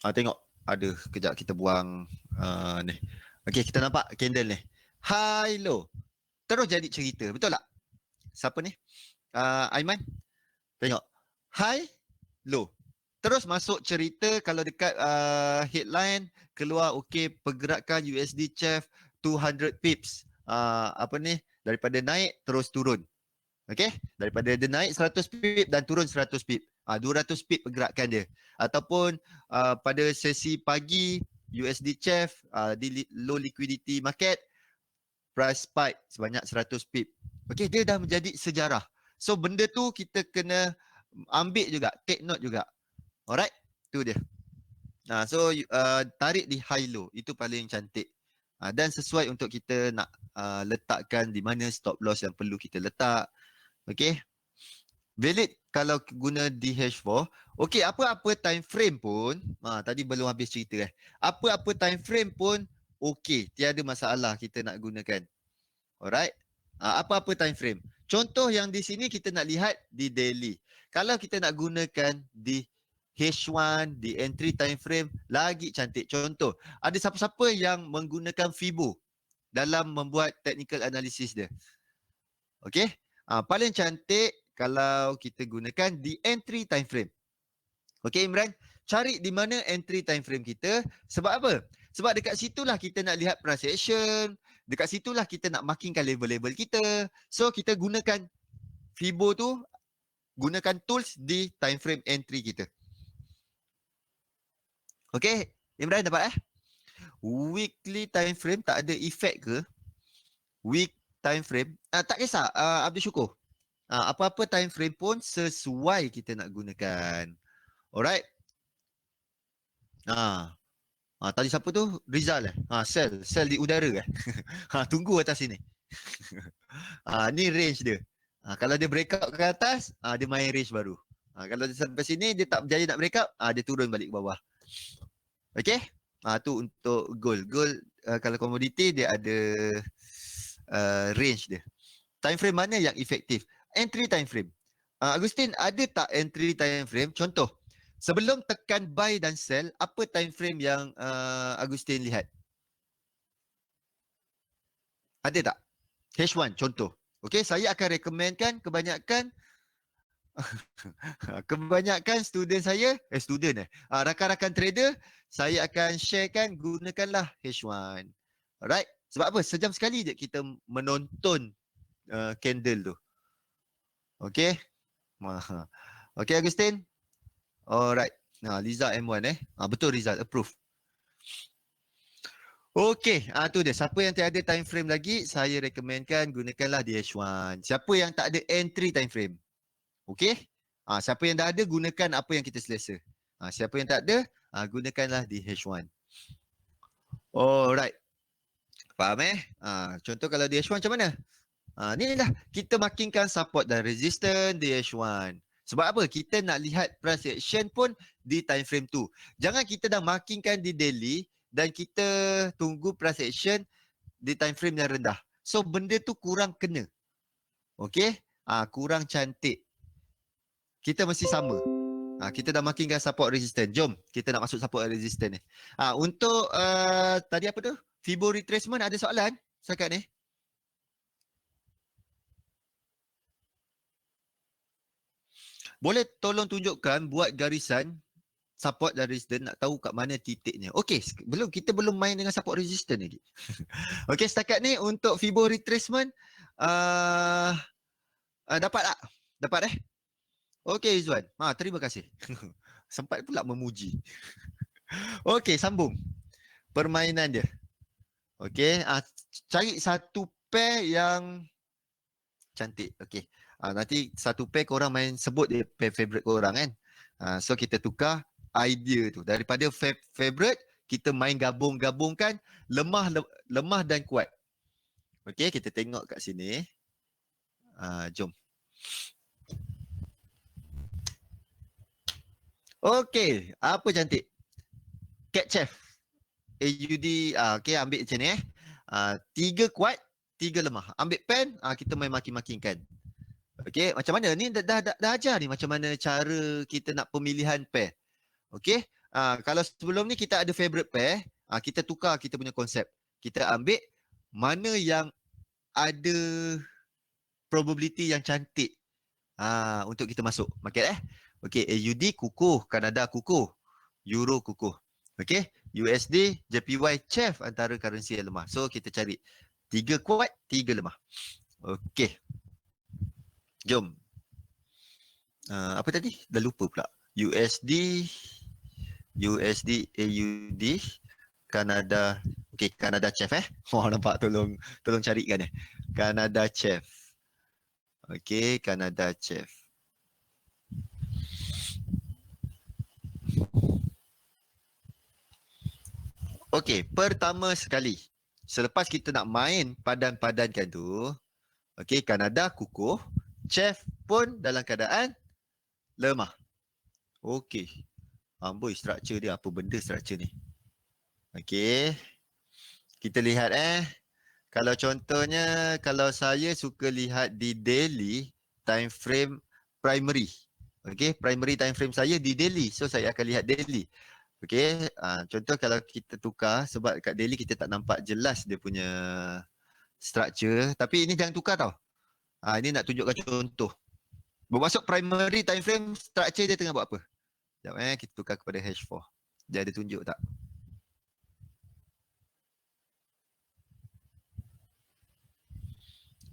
S2: Tengok. Ada, kejap kita buang ni. Okay, kita nampak candle ni. High low. Terus jadi cerita. Betul tak? Siapa ni? Aiman? Tengok. High, low. Terus masuk cerita kalau dekat headline keluar okey pergerakan USD CHF 200 pips. Apa ni? Daripada naik terus turun. Okey? Daripada dia naik 100 pip dan turun 100 pip. 200 pip pergerakan dia. Ataupun pada sesi pagi USD CHF di low liquidity market price spike sebanyak 100 pip. Okey, dia dah menjadi sejarah. So benda tu kita kena ambil juga, take note juga. Alright, tu dia. So tarik di high low, itu paling cantik. Dan sesuai untuk kita nak letakkan di mana stop loss yang perlu kita letak. Okey. Valid kalau guna DH4. Okey, apa-apa time frame pun, tadi belum habis cerita apa-apa time frame pun okey, tiada masalah kita nak gunakan. Alright. Apa-apa time frame. Contoh yang di sini kita nak lihat di daily. Kalau kita nak gunakan di H1, di entry time frame, lagi cantik. Contoh, ada siapa-siapa yang menggunakan FIBO dalam membuat technical analysis dia? Okey. Paling cantik kalau kita gunakan di entry time frame. Okey Imran, cari di mana entry time frame kita. Sebab apa? Sebab dekat situlah kita nak lihat price action, dekat situlah kita nak markingkan level-level kita. So kita gunakan FIBO tu, gunakan tools di time frame entry kita. Okey, Imran dapat Weekly time frame tak ada efek ke? Week time frame, tak kisah, Abdul Syukur. Apa-apa time frame pun sesuai kita nak gunakan. Alright. Tadi siapa tu? Rizal sell di udara tunggu atas sini. Ni range dia. Kalau dia break out ke atas, dia main range baru. Kalau dia sampai sini dia tak berjaya nak break out, dia turun balik ke bawah. Okey? Tu untuk gold. Gold kalau komoditi dia ada range dia. Time frame mana yang efektif? Entry time frame. Agustin, ada tak entry time frame? Contoh, sebelum tekan buy dan sell, apa time frame yang Agustin lihat? Ada tak? H1 contoh. Okey, saya akan recommendkan kebanyakan student saya, rakan-rakan trader, saya akan sharekan gunakanlah H1. Alright? Sebab apa? Sejam sekali je kita menonton candle tu. Okey? Okey Agustin? Alright. Liza M1 betul Rizal, approve. Okey, tu dia. Siapa yang tiada time frame lagi, saya recommendkan gunakanlah DH1. Siapa yang tak ada entry time frame? Okey? Siapa yang dah ada, gunakan apa yang kita selesa. Siapa yang tak ada, gunakanlah DH1. Alright. Faham contoh kalau DH1 macam mana? Ni lah, kita markingkan support dan resistance DH1. Sebab apa? Kita nak lihat price action pun di time frame tu. Jangan kita dah markingkan di daily dan kita tunggu price action di time frame yang rendah. So benda tu kurang kena. Okey? Kurang cantik. Kita mesti sama. Kita dah markingkan support resistance. Jom kita nak masuk support resistance ni. Untuk tadi apa tu? Fibo retracement, ada soalan setakat ni? Boleh tolong tunjukkan buat garisan support dan resistance, nak tahu kat mana titiknya. Okey, kita belum main dengan support resistance lagi. Okey, setakat ni untuk Fibo retracement dapat tak? Dapat Okey Izzuan. Terima kasih. Sempat pula memuji. Okey, sambung. Permainan dia. Okey, cari satu pair yang cantik. Okey. Nanti satu pair korang main sebut dia pair favorite korang kan. So kita tukar idea tu. Daripada favorite, kita main gabung-gabungkan lemah dan kuat. Okey, kita tengok kat sini. Jom. Okey, apa cantik? Cat chef. AUD, okey, ambil macam ni 3 kuat, 3 lemah. Ambil pen, kita main makin-makinkan. Okey, macam mana? Ni dah ajar ni macam mana cara kita nak pemilihan pair. Okey, kalau sebelum ni kita ada favorite pair, kita tukar kita punya konsep. Kita ambil mana yang ada probability yang cantik untuk kita masuk market Okey, AUD kukuh, Kanada kukuh, Euro kukuh. Okey, USD, JPY, CHF antara currency yang lemah. So kita cari 3 kuat, 3 lemah. Okey. Jom. Apa tadi? Dah lupa pula. USD, AUD, Kanada. Okey, Kanada CHF Oh, nampak tolong carikan Kanada CHF. Okey, Kanada CHF. Okey, pertama sekali, selepas kita nak main padan-padankan tu, okey, Kanada kukuh, CHF pun dalam keadaan lemah. Okey. Amboi, structure dia, apa benda structure ni? Okey. Kita lihat kalau contohnya, kalau saya suka lihat di daily time frame primary. Okey, primary time frame saya di daily. So saya akan lihat daily. Okey, contoh kalau kita tukar, sebab kat daily kita tak nampak jelas dia punya structure. Tapi ini jangan tukar tau. Ini nak tunjukkan contoh. Bermaksud primary time frame structure dia tengah buat apa? Sekejap kita tukar kepada H4. Dia ada tunjuk tak?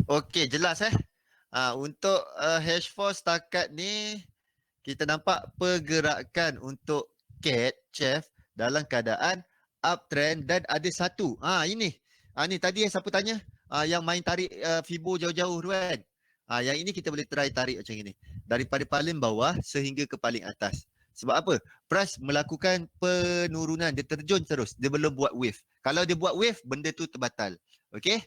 S2: Okey, jelas untuk H4 setakat ni kita nampak pergerakan untuk CAD CHF dalam keadaan uptrend dan ada satu. Ini. Ni tadi siapa tanya? Yang main tarik Fibo jauh-jauh tu kan. Yang ini kita boleh try tarik macam ini. Daripada paling bawah sehingga ke paling atas. Sebab apa? Price melakukan penurunan. Dia terjun terus. Dia belum buat wave. Kalau dia buat wave, benda tu terbatal. Okey?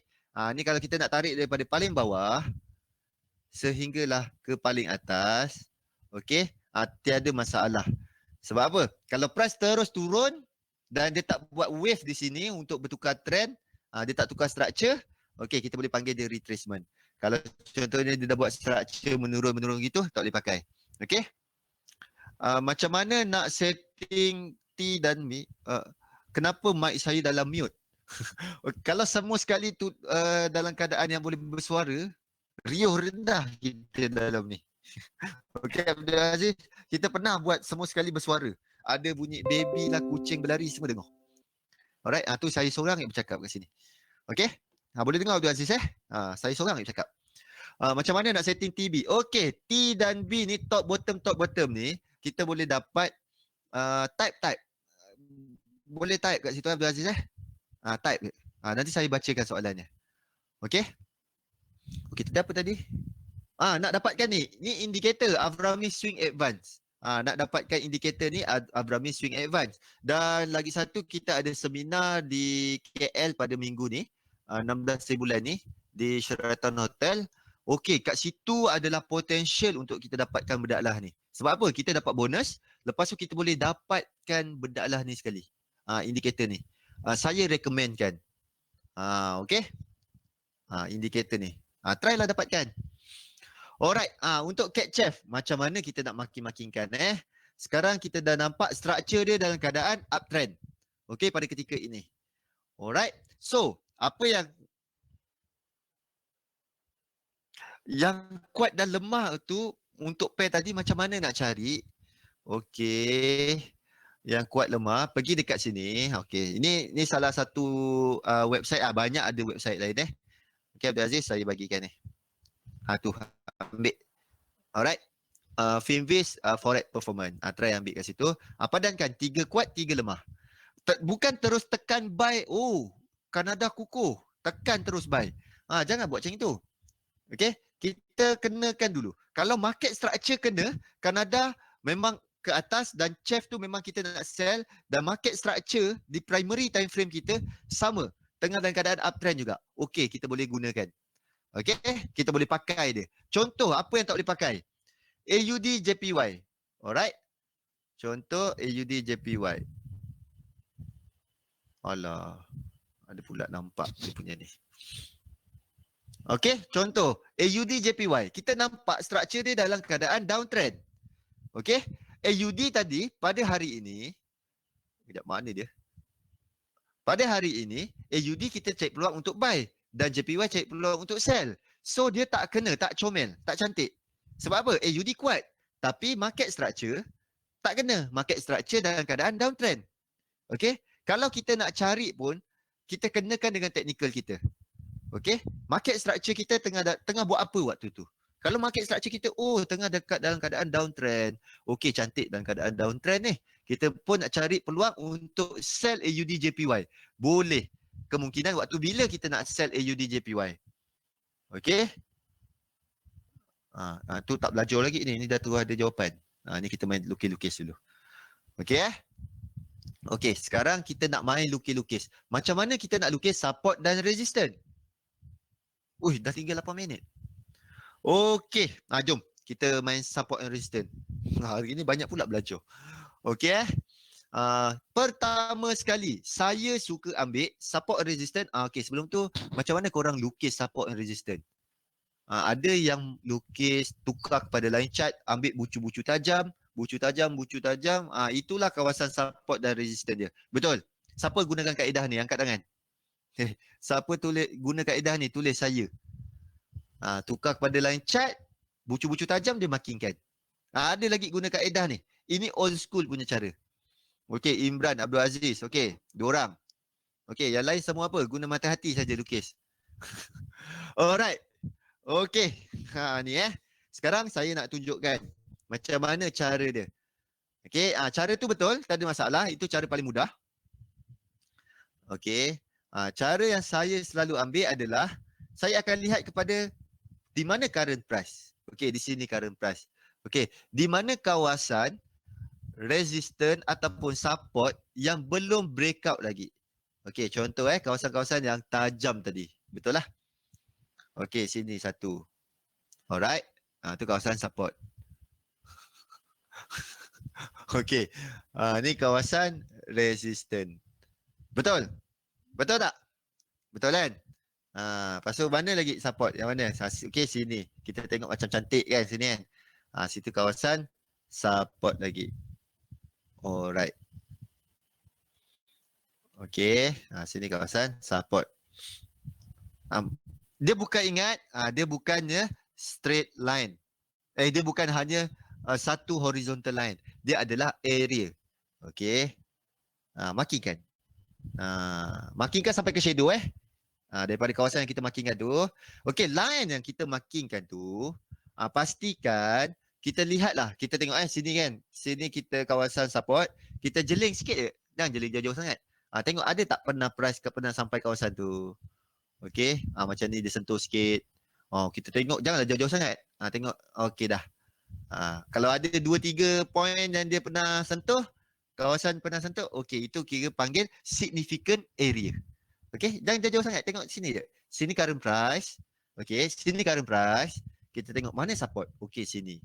S2: Ni kalau kita nak tarik daripada paling bawah sehinggalah ke paling atas. Okey? Tiada masalah. Sebab apa? Kalau price terus turun dan dia tak buat wave di sini untuk bertukar trend, dia tak tukar structure, okey, kita boleh panggil dia retracement. Kalau contohnya dia dah buat structure menurun gitu, tak boleh pakai. Okey? Macam mana nak setting T dan mic? Kenapa mic saya dalam mute? Kalau semua sekali tu dalam keadaan yang boleh bersuara, riuh rendah kita dalam ni. Okey, Abdul Aziz, kita pernah buat semua sekali bersuara. Ada bunyi baby lah, kucing berlari, semua dengar. Alright, tu saya seorang yang bercakap kat sini. Okey? Boleh dengar Abdul Aziz saya seorang yang bercakap. Macam mana nak setting TB? Okey, T dan B ni top bottom ni, kita boleh dapat type. Boleh type kat situ Abdul Aziz type. Nanti saya bacakan soalannya. Okey? Okey, tadi apa tadi? Nak dapatkan ni indikator Avrami Swing Advance. Nak dapatkan indikator ni Avrami Swing Advance. Dan lagi satu, kita ada seminar di KL pada minggu ni, 16 bulan ni di Sheraton Hotel. Okey, kat situ adalah potensial untuk kita dapatkan bedaklah ni. Sebab apa? Kita dapat bonus, lepas tu kita boleh dapatkan bedaklah ni sekali. Indikator ni. Saya recommendkan. Okey? Indikator ni. Try lah dapatkan. Alright, untuk CAD CHF, macam mana kita nak makin-makinkan Sekarang kita dah nampak structure dia dalam keadaan uptrend. Okey, pada ketika ini. Alright, so apa yang kuat dan lemah tu untuk pair tadi macam mana nak cari? Okey, yang kuat lemah, pergi dekat sini. Okey, ini salah satu website, banyak ada website lain Okey, Abdul Aziz, saya bagikan ni. Tu ambil. Alright. Finviz Forex Performance. Try ambil kat situ. Padankan 3 kuat, 3 lemah. Bukan terus tekan buy. Kanada kukuh. Tekan terus buy. Jangan buat macam itu. Okay. Kita kenakan dulu. Kalau market structure kena, Kanada memang ke atas dan CHF tu memang kita nak sell, dan market structure di primary time frame kita sama. Tengah dalam keadaan uptrend juga. Okay, kita boleh gunakan. Okay, kita boleh pakai dia. Contoh, apa yang tak boleh pakai? AUD JPY. Alright. Contoh AUD JPY. Alah. Ada pula nampak dia punya ni. Okay, contoh AUD JPY. Kita nampak structure dia dalam keadaan downtrend. Okay. AUD tadi pada hari ini. Sekejap, mana dia? Pada hari ini, AUD kita cek peluang untuk buy. dan JPY cari peluang untuk sell. So dia tak kena, tak comel, tak cantik. Sebab apa? AUD kuat. Tapi market structure tak kena. Market structure dalam keadaan downtrend. Okay? Kalau kita nak cari pun, kita kenakan dengan teknikal kita. Okay? Market structure kita tengah buat apa waktu tu? Kalau market structure kita, tengah dekat dalam keadaan downtrend. Okay, cantik dalam keadaan downtrend ni. Kita pun nak cari peluang untuk sell AUD JPY. Boleh. Kemungkinan waktu bila kita nak sell AUD JPY. Okay? Tu tak belajar lagi ni. Ni dah tu ada jawapan. Ni kita main lukis-lukis dulu. Okay Okay, sekarang kita nak main lukis-lukis. Macam mana kita nak lukis support dan resistance? Dah tinggal 8 minit. Okey, jom kita main support and resistance. Hari ni banyak pula belajar. Okey pertama sekali, saya suka ambil support and resistance. Okey, sebelum tu macam mana korang lukis support and resistance? Ada yang lukis tukar kepada line chart, ambil bucu-bucu tajam, itulah kawasan support dan resistance dia. Betul? Siapa gunakan kaedah ni? Angkat tangan. Siapa guna kaedah ni? Tulis saya. Tukar kepada line chart, bucu-bucu tajam dia markingkan. Ada lagi guna kaedah ni. Ini old school punya cara. Okey, Imran, Abdul Aziz. Okey, 2 orang. Okey, yang lain semua apa? Guna mata hati saja lukis. Alright. Okey. Ni sekarang saya nak tunjukkan macam mana cara dia. Okey, cara tu betul, tak ada masalah. Itu cara paling mudah. Okey. Cara yang saya selalu ambil adalah saya akan lihat kepada di mana current price. Okey, di sini current price. Okey, di mana kawasan resistance ataupun support yang belum breakout lagi. Okey, contoh kawasan-kawasan yang tajam tadi. Betul lah? Okey, sini satu. Alright. Tu kawasan support. Okey. Ni kawasan resistance. Betul? Betul tak? Betul kan? Lepas tu mana lagi support? Yang mana? Okey, sini. Kita tengok macam cantik kan sini kan. Situ kawasan support lagi. Alright. Okey. Sini kawasan support. Dia bukan ingat, dia bukannya straight line. Dia bukan hanya satu horizontal line. Dia adalah area. Okey. Markingkan. Markingkan sampai ke shadow daripada kawasan yang kita markingkan tu. Okey, line yang kita markingkan tu, pastikan kita lihatlah. Kita tengok sini kan. Sini kita kawasan support. Kita jeling sikit je. Jangan jeling jauh-jauh sangat. Tengok ada tak pernah price pernah sampai kawasan tu. Okey, macam ni dia sentuh sikit. Kita tengok janganlah jauh-jauh sangat. Tengok okey dah. Kalau ada 2-3 point yang dia pernah sentuh, kawasan pernah sentuh, okey, itu kira panggil significant area. Okey, jangan jauh-jauh sangat. Tengok sini je. Sini current price. Okey, sini current price. Kita tengok mana support. Okey, sini.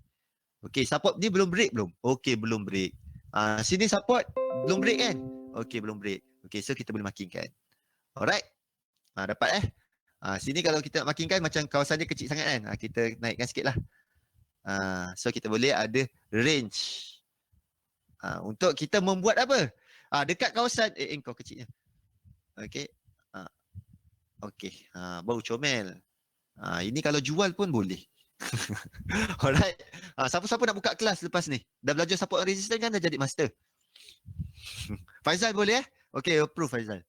S2: Okey, support ni belum break belum? Okey, belum break. Sini support belum break kan? Okey, belum break. Okey, so kita boleh markingkan. Alright. Dapat sini kalau kita nak markingkan macam kawasan dia kecil sangat kan. Kita naikkan sikit lah. So kita boleh ada range. Untuk kita membuat apa? Dekat kawasan kau kecilnya. Okey. Okey. Baru comel. Ini kalau jual pun boleh. Alright. Siapa-siapa nak buka kelas lepas ni? Dah belajar support resistance kan, dah jadi master. Faizal boleh Okey, approve Faizal.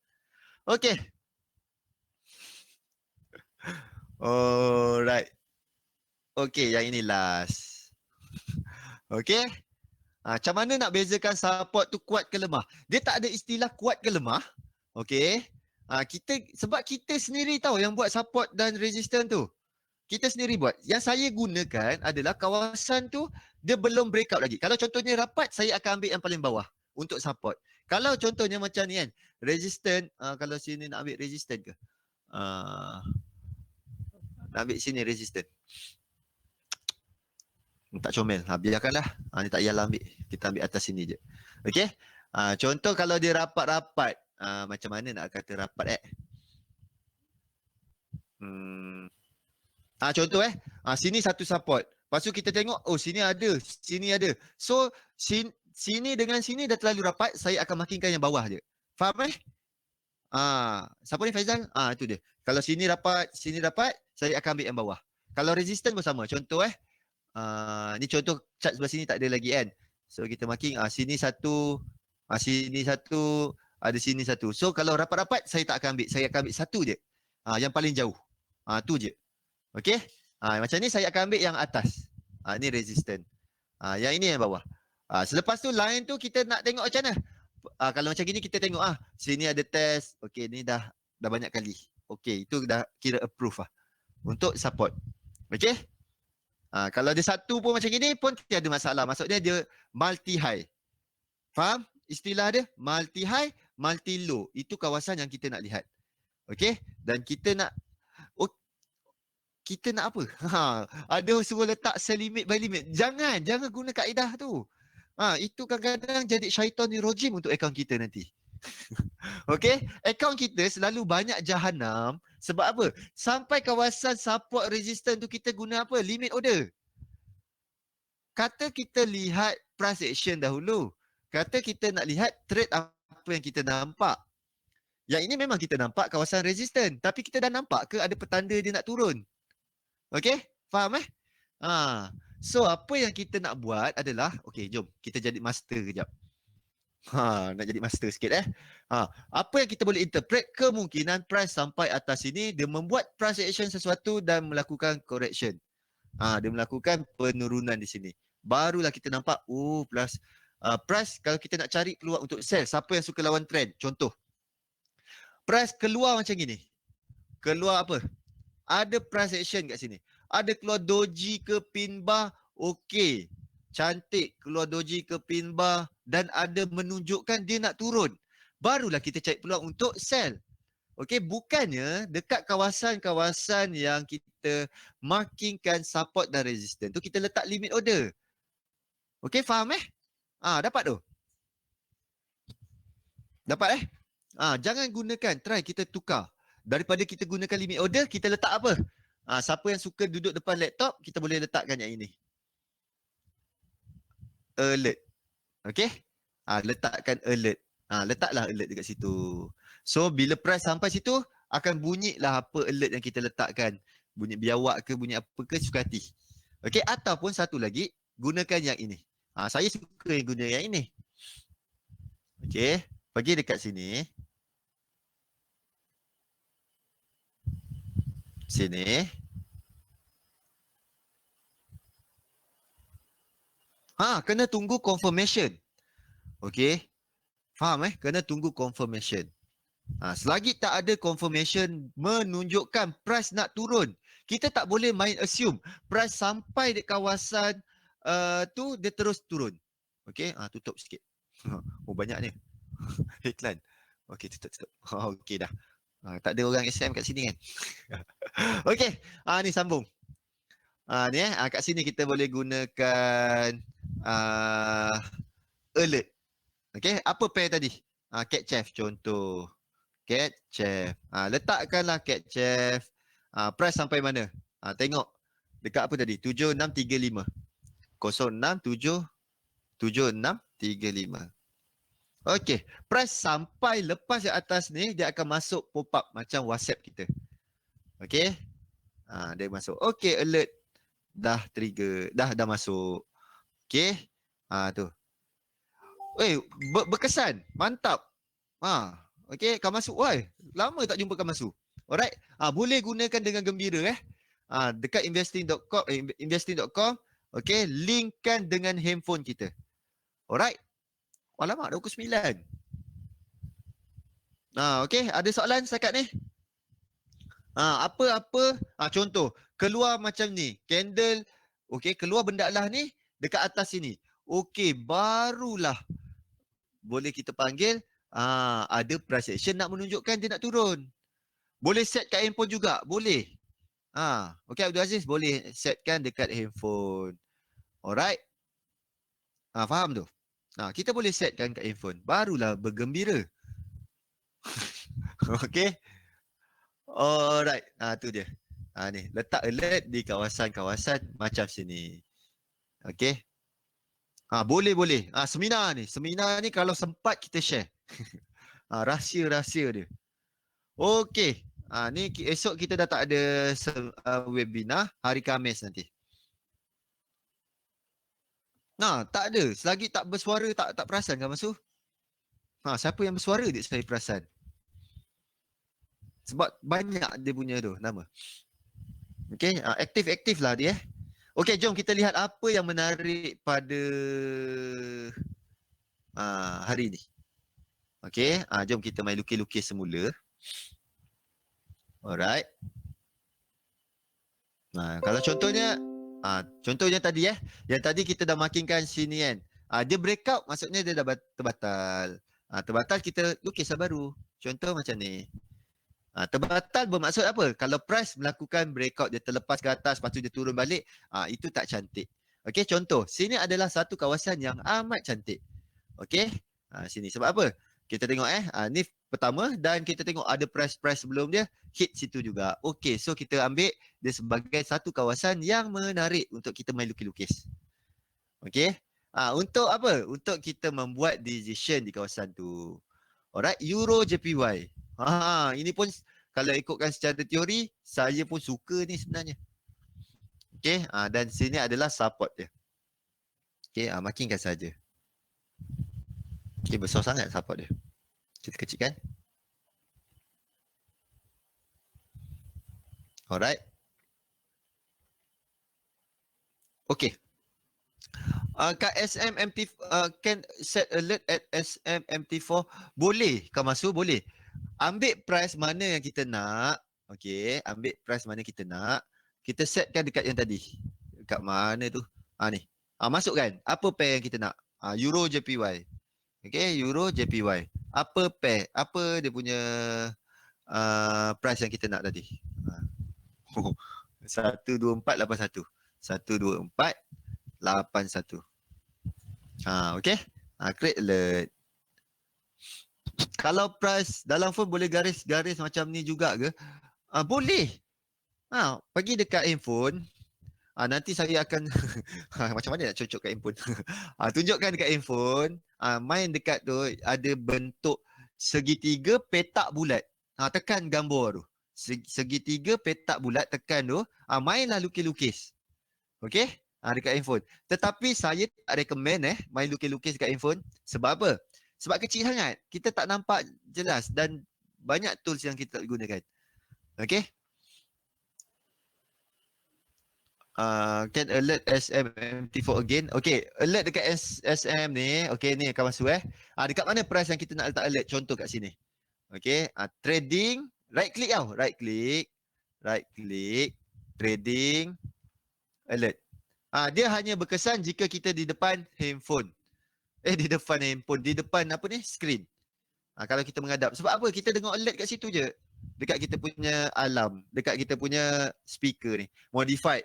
S2: Okey. Alright. Okey, yang ini last. Okey. Macam mana nak bezakan support tu kuat ke lemah? Dia tak ada istilah kuat ke lemah. Okey. Sebab kita sendiri tahu yang buat support dan resistance tu. Kita sendiri buat. Yang saya gunakan adalah kawasan tu dia belum breakout lagi. Kalau contohnya rapat, saya akan ambil yang paling bawah untuk support. Kalau contohnya macam ni kan, resistance, kalau sini nak ambil resistance ke? Nak ambil sini resistance. Tak comel. Biarkanlah. Ni tak payahlah ambil. Kita ambil atas sini je. Okey. Contoh kalau dia rapat-rapat. Macam mana nak kata rapat contoh sini satu support. Lepas tu kita tengok, sini ada. Sini ada. So, sini dengan sini dah terlalu rapat. Saya akan markingkan yang bawah je. Faham Siapa ni Faizal? Itu dia. Kalau sini dapat, saya akan ambil yang bawah. Kalau resistance pun sama. Contoh ni contoh chart sebelah sini tak ada lagi kan. So kita marking sini satu, sini satu, ada sini satu. So kalau rapat-rapat saya tak akan ambil. Saya akan ambil satu je. Yang paling jauh. Tu je. Okey? Macam ni saya akan ambil yang atas. Ni resistance. Yang ini yang bawah. Selepas tu line tu kita nak tengok macam mana. Kalau macam gini kita tengok sini ada test. Okey, ni dah banyak kali. Okey, itu dah kira approve untuk support. Okey? Kalau ada satu pun macam gini pun tiada masalah. Maksudnya dia multi high. Faham? Istilah dia multi high, multi low. Itu kawasan yang kita nak lihat. Okey? Dan kita nak apa? Ada suruh letak sell limit by limit. Jangan guna kaedah tu. Itu kadang-kadang jadi syaitan ni rojim untuk akaun kita nanti. Okey, akaun kita selalu banyak jahanam sebab apa? Sampai kawasan support resistance tu kita guna apa? Limit order. Kata kita lihat price action dahulu. Kata kita nak lihat trade apa yang kita nampak. Yang ini memang kita nampak kawasan resistance, tapi kita dah nampak ke ada petanda dia nak turun? Okey, faham So apa yang kita nak buat adalah, okey, jom kita jadi master kejap. Nak jadi master sikit Apa yang kita boleh interpret, kemungkinan price sampai atas sini dia membuat price action sesuatu dan melakukan correction. Dia melakukan penurunan di sini. Barulah kita nampak plus price kalau kita nak cari keluar untuk sell, siapa yang suka lawan trend? Contoh. Price keluar macam gini. Keluar apa? Ada price action kat sini. Ada keluar doji ke pin bar, okey. Cantik keluar doji ke pin bar dan ada menunjukkan dia nak turun. Barulah kita cari peluang untuk sell. Okey, bukannya dekat kawasan-kawasan yang kita markingkan support dan resistance tu kita letak limit order. Okey, faham dapat tu? Dapat jangan gunakan, try kita tukar. Daripada kita gunakan limit order, kita letak apa? Siapa yang suka duduk depan laptop, kita boleh letakkan yang ini. Alert. Okey? Letakkan alert. Letaklah alert dekat situ. So, bila price sampai situ, akan bunyilah apa alert yang kita letakkan. Bunyi biawak ke, bunyi apa ke, suka hati. Okey? Ataupun satu lagi, gunakan yang ini. Saya suka yang guna yang ini. Okey? Pergi dekat sini. Sini. Kena tunggu confirmation. Okey. Faham Kena tunggu confirmation. Selagi tak ada confirmation menunjukkan price nak turun, kita tak boleh main assume price sampai di kawasan tu dia terus turun. Okey, tutup sikit. Banyak ni. Iklan. Okey, tutup. Okey dah. Tak ada orang SM kat sini kan. Okey, ni sambung. Ni kat sini kita boleh gunakan alert. Okey, apa pair tadi? Cat chef contoh. Cat chef. Letakkanlah cat chef. Price sampai mana? Tengok. Dekat apa tadi? 7635. 0677635. Okey, price sampai lepas yang atas ni dia akan masuk pop up macam WhatsApp kita. Okey. Dia masuk. Okey, alert dah trigger, dah masuk. Okey. Tu. Berkesan. Mantap. Okey, Kamasu. Lama tak jumpa Kamasu. Alright. Boleh gunakan dengan gembira dekat investing.com, okey, linkkan dengan handphone kita. Alright. Alamak, dah pukul 9. Okey, ada soalan setakat ni? Apa-apa, contoh, keluar macam ni, candle, okey, keluar benda lah ni dekat atas sini. Okey, barulah boleh kita panggil ada price action nak menunjukkan dia nak turun. Boleh set kat handphone juga, boleh. Okey Abdul Aziz, boleh setkan dekat handphone. Alright. Faham tu? Kita boleh setkan kat handphone. Barulah bergembira. Okey. Alright. Tu dia. Ni, letak alert di kawasan-kawasan macam sini. Okey. Boleh. Seminar ni kalau sempat kita share. Rahsia-rahsia dia. Okey. Ni esok kita dah tak ada webinar, hari Khamis nanti. Tak ada. Selagi tak bersuara tak perasan kan Masu? Siapa yang bersuara dia saya perasan. Sebab banyak dia punya tu nama. Okey, aktif-aktif lah dia. Okey, jom kita lihat apa yang menarik pada hari ni. Okey, jom kita main lukis-lukis semula. Alright. Kalau contohnya tadi yang tadi kita dah markingkan sini kan. Dia breakout maksudnya dia dah terbatal. Terbatal kita lukislah baru. Contoh macam ni. Terbatal bermaksud apa? Kalau price melakukan breakout dia terlepas ke atas lepas tu dia turun balik, itu tak cantik. Okey, contoh, sini adalah satu kawasan yang amat cantik. Okey? Sini sebab apa? Kita tengok ni pertama dan kita tengok ada price sebelum dia hit situ juga. Okey, so kita ambil dia sebagai satu kawasan yang menarik untuk kita main lukis-lukis. Okey? Untuk apa? Untuk kita membuat decision di kawasan tu. Alright, Euro JPY. Ini pun kalau ikutkan secara teori, saya pun suka ni sebenarnya. Okey, dan sini adalah support dia. Okey, markingkan saja. Okey, besar sangat support dia. Kita kecilkan. Alright. Okey. Kat SMMT can set alert at SMMT4 boleh kau masuk boleh. Ambil price mana yang kita nak. Okey, ambil price mana kita nak. Kita setkan dekat yang tadi. Dekat mana tu? Ni. Masukkan apa pair yang kita nak. Euro JPY. Okey, Euro JPY. Apa pair? Apa dia punya price yang kita nak tadi? 12481. 12481. Okey. Create alert. Kalau price dalam phone boleh garis-garis macam ni juga ke? Boleh. Pergi dekat handphone. Nanti saya akan macam mana nak cocok kat handphone. Tunjukkan dekat handphone. Main dekat tu ada bentuk segitiga petak bulat. Tekan gambar tu. Segitiga petak bulat tekan tu. Mainlah lukis-lukis. Okey? Dekat handphone. Tetapi saya tak recommend main lukis-lukis dekat handphone. Sebab apa? Sebab kecil sangat. Kita tak nampak jelas dan banyak tools yang kita gunakan. Okey? Can alert SMMT4 again. Okay, alert dekat SM ni. Okay, ni akan masuk dekat mana price yang kita nak letak alert? Contoh kat sini. Okay, trading. Right click tau. Right click. Trading. Alert. Dia hanya berkesan jika kita di depan handphone. Di depan handphone. Di depan apa ni? Screen. Kalau kita menghadap. Sebab apa? Kita dengar alert kat situ je. Dekat kita punya alarm. Dekat kita punya speaker ni. Modified.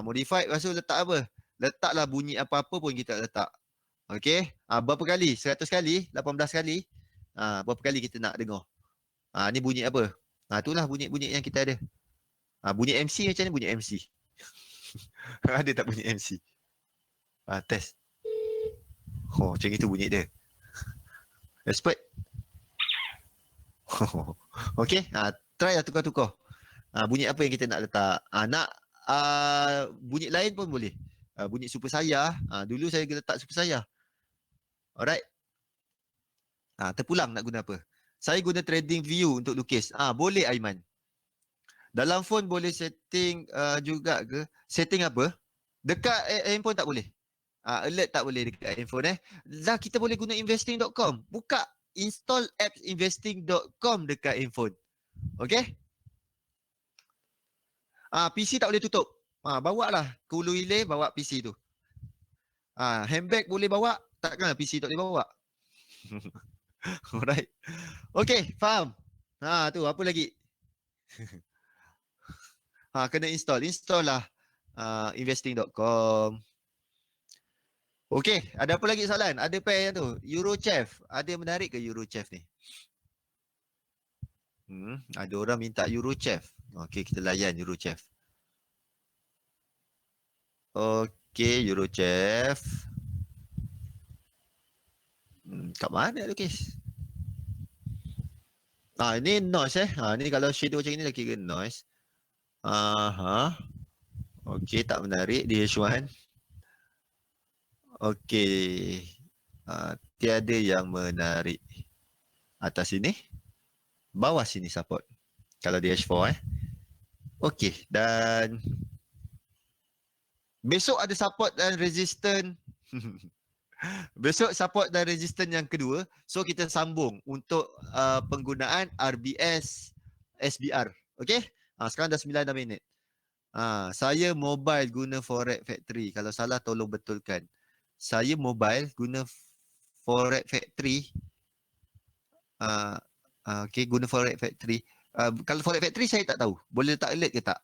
S2: Modified lepas tu letak apa? Letaklah bunyi apa-apa pun kita letak. Okey. Berapa kali? 100 kali? 18 kali? Berapa kali kita nak dengar? Ni bunyi apa? Itulah bunyi-bunyi yang kita ada. Bunyi MC macam ni bunyi MC. Ada tak bunyi MC? Test. Macam itu bunyi dia. Expert. Okey. Try lah tukar-tukar. Bunyi apa yang kita nak letak? Nak bunyi lain pun boleh. Bunyi super saya. Dulu saya letak super saya. Alright. Terpulang nak guna apa? Saya guna trading view untuk lukis. Boleh Aiman. Dalam phone boleh setting juga ke? Setting apa? Dekat handphone tak boleh. Alert tak boleh dekat handphone Dah kita boleh guna investing.com. Buka install apps investing.com dekat handphone. Okay? PC tak boleh tutup. Bawa lah ke Hulu Hilir, bawa PC tu. Handbag boleh bawa, takkan PC tak boleh bawa. Alright. Okay, faham. Tu apa lagi? Kena install. Install lah investing.com. Okay, ada apa lagi soalan? Ada pair yang tu. Eurochef. Ada yang menarik ke Eurochef ni? Ada orang minta Eurochef. Okay, kita layan Eurochef. Okay, Eurochef. Kat mana lukis? Ini noise ni kalau shadow macam ni dah kira noise. Okey, tak menarik DH1. Okey. Tiada yang menarik. Atas sini. Bawah sini support. Kalau DH4 Okey, dan besok ada support dan resistance. Besok support dan resistance yang kedua. So kita sambung untuk penggunaan RBS SBR. Okey? Sekarang dah 9 minit. Saya mobile guna Forex Factory. Kalau salah tolong betulkan. Saya mobile guna Forex Factory. Okey, guna Forex Factory. Kalau Forex Factory saya tak tahu. Boleh letak alert ke tak?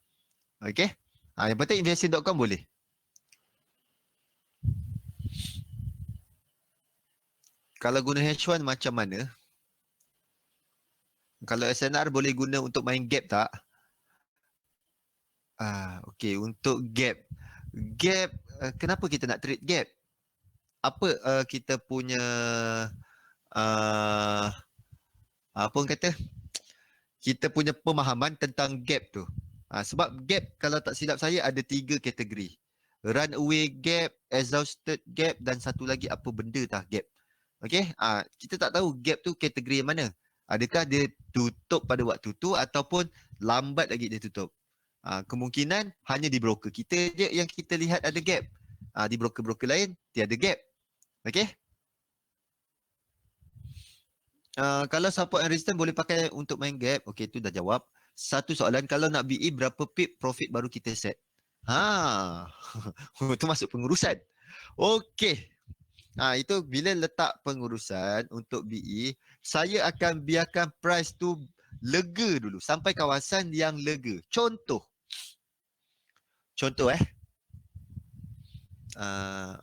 S2: Okey? Yang penting investing.com boleh. Kalau guna H1 macam mana? Kalau SNR boleh guna untuk main gap tak? Okey, untuk gap. Gap, kenapa kita nak trade gap? Apa kita punya apa orang kata? Kita punya pemahaman tentang gap tu. Sebab gap kalau tak silap saya ada 3 kategori. Runaway gap, exhausted gap dan satu lagi apa benda tak gap. Okey, kita tak tahu gap tu kategori yang mana. Adakah dia tutup pada waktu tu ataupun lambat lagi dia tutup. Kemungkinan hanya di broker kita je yang kita lihat ada gap. Di broker-broker lain tiada gap. Okey. Kalau support and resistance boleh pakai untuk main gap. Okey, tu dah jawab. Satu soalan, kalau nak BE berapa pip profit baru kita set? Itu masuk pengurusan. Okey. Itu bila letak pengurusan untuk BE, saya akan biarkan price tu lega dulu sampai kawasan yang lega. Contoh.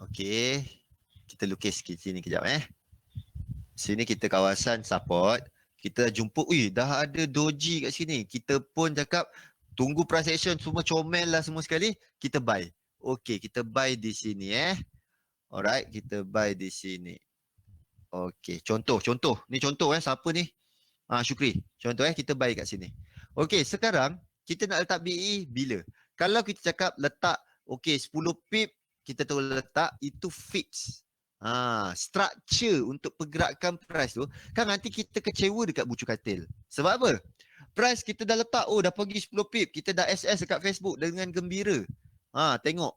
S2: Okey. Kita lukis sini kejap Sini kita kawasan support. Kita jumpa, dah ada doji kat sini. Kita pun cakap tunggu price action semua comel lah semua sekali. Kita buy. Okey, kita buy di sini Alright, kita buy di sini. Okey, contoh. Ni contoh siapa ni? Syukri. Contoh kita buy kat sini. Okey, sekarang kita nak letak BE bila? Kalau kita cakap letak 10 pip kita tahu letak itu fix. Structure untuk pergerakan price tu kan nanti kita kecewa dekat bucu katil. Sebab apa? Price kita dah letak, dah pergi 10 pip, kita dah SS dekat Facebook dengan gembira. Tengok.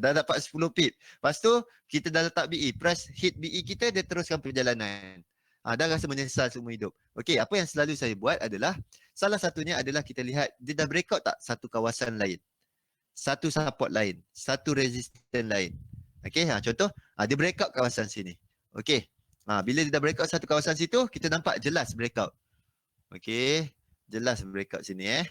S2: Dah dapat 10 pip. Lepas tu kita dah letak BE, price hit BE kita, dia teruskan perjalanan. Dah rasa menyesal seumur hidup. Okey, apa yang selalu saya buat adalah salah satunya adalah kita lihat dia dah breakout tak satu kawasan lain. Satu support lain, satu resistance lain. Okey, contoh dia breakout kawasan sini. Okey. Bila dia dah breakout satu kawasan situ, kita nampak jelas breakout. Okey, jelas breakout sini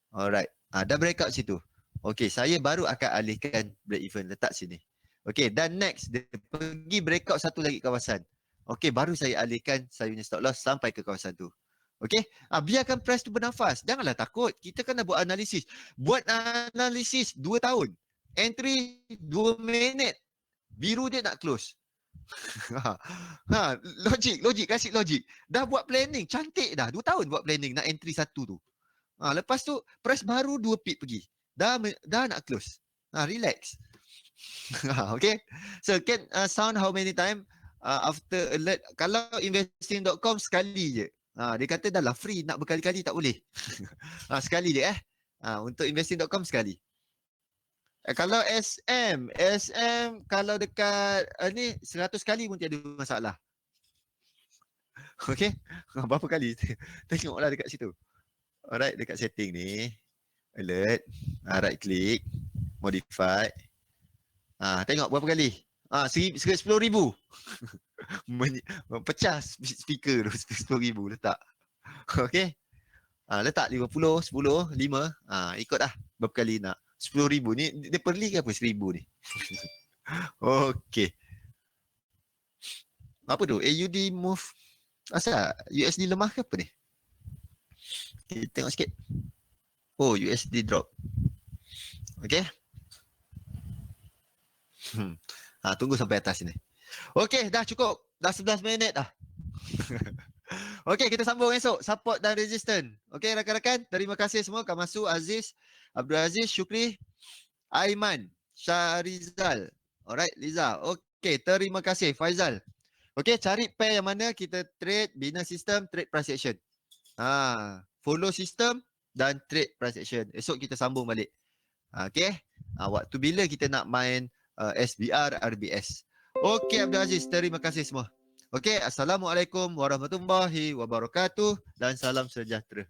S2: Alright. Dah breakout situ. Okey, saya baru akan alihkan break even letak sini. Okey, dan next dia pergi breakout satu lagi kawasan. Okey, baru saya alihkan saya punya stop loss sampai ke kawasan tu. Okey, biarkan price tu bernafas. Janganlah takut. Kita kan dah buat analisis. Buat analisis 2 tahun. Entry 2 minit. Biru dia nak close. Logik, kasih logik. Dah buat planning, cantik dah. 2 tahun buat planning nak entry satu tu. Lepas tu price baru 2 pip pergi. Dah nak close. Relax. Okay. So can sound how many time after alert. Kalau investing.com sekali je. Dia kata dah lah free, nak berkali-kali tak boleh. Sekali je untuk investing.com sekali. Kalau SM kalau dekat ni 100 kali pun tiada masalah. Okey. Berapa kali? Tengoklah dekat situ. Alright, dekat setting ni. Alert. Right click. Modify. Tengok berapa kali. 10,000. Pecah speaker tu 10,000 letak. Okey. Letak 50, 10, 5. Ikut dah berapa kali nak. 10,000 ni dia perli ke apa 1,000 ni? Okey. Apa tu? AUD move. Asal USD lemah ke apa ni? Kita tengok sikit. USD drop. Okey. Tunggu sampai atas ni. Okey, dah cukup. Dah 11 minit dah. Okey, kita sambung esok. Support dan resistant. Okey, rakan-rakan. Terima kasih semua. Kak Masu, Aziz, Abdul Aziz, Syukri, Aiman, Syarizal. Alright, Liza. Okey, terima kasih. Faizal. Okey, cari pair yang mana kita trade, bina sistem, trade price action. Follow sistem dan trade price action. Esok kita sambung balik. Okey. Waktu bila kita nak main SBR, RBS. Okey, Abdul Aziz. Terima kasih semua. Okey, Assalamualaikum warahmatullahi wabarakatuh dan salam sejahtera.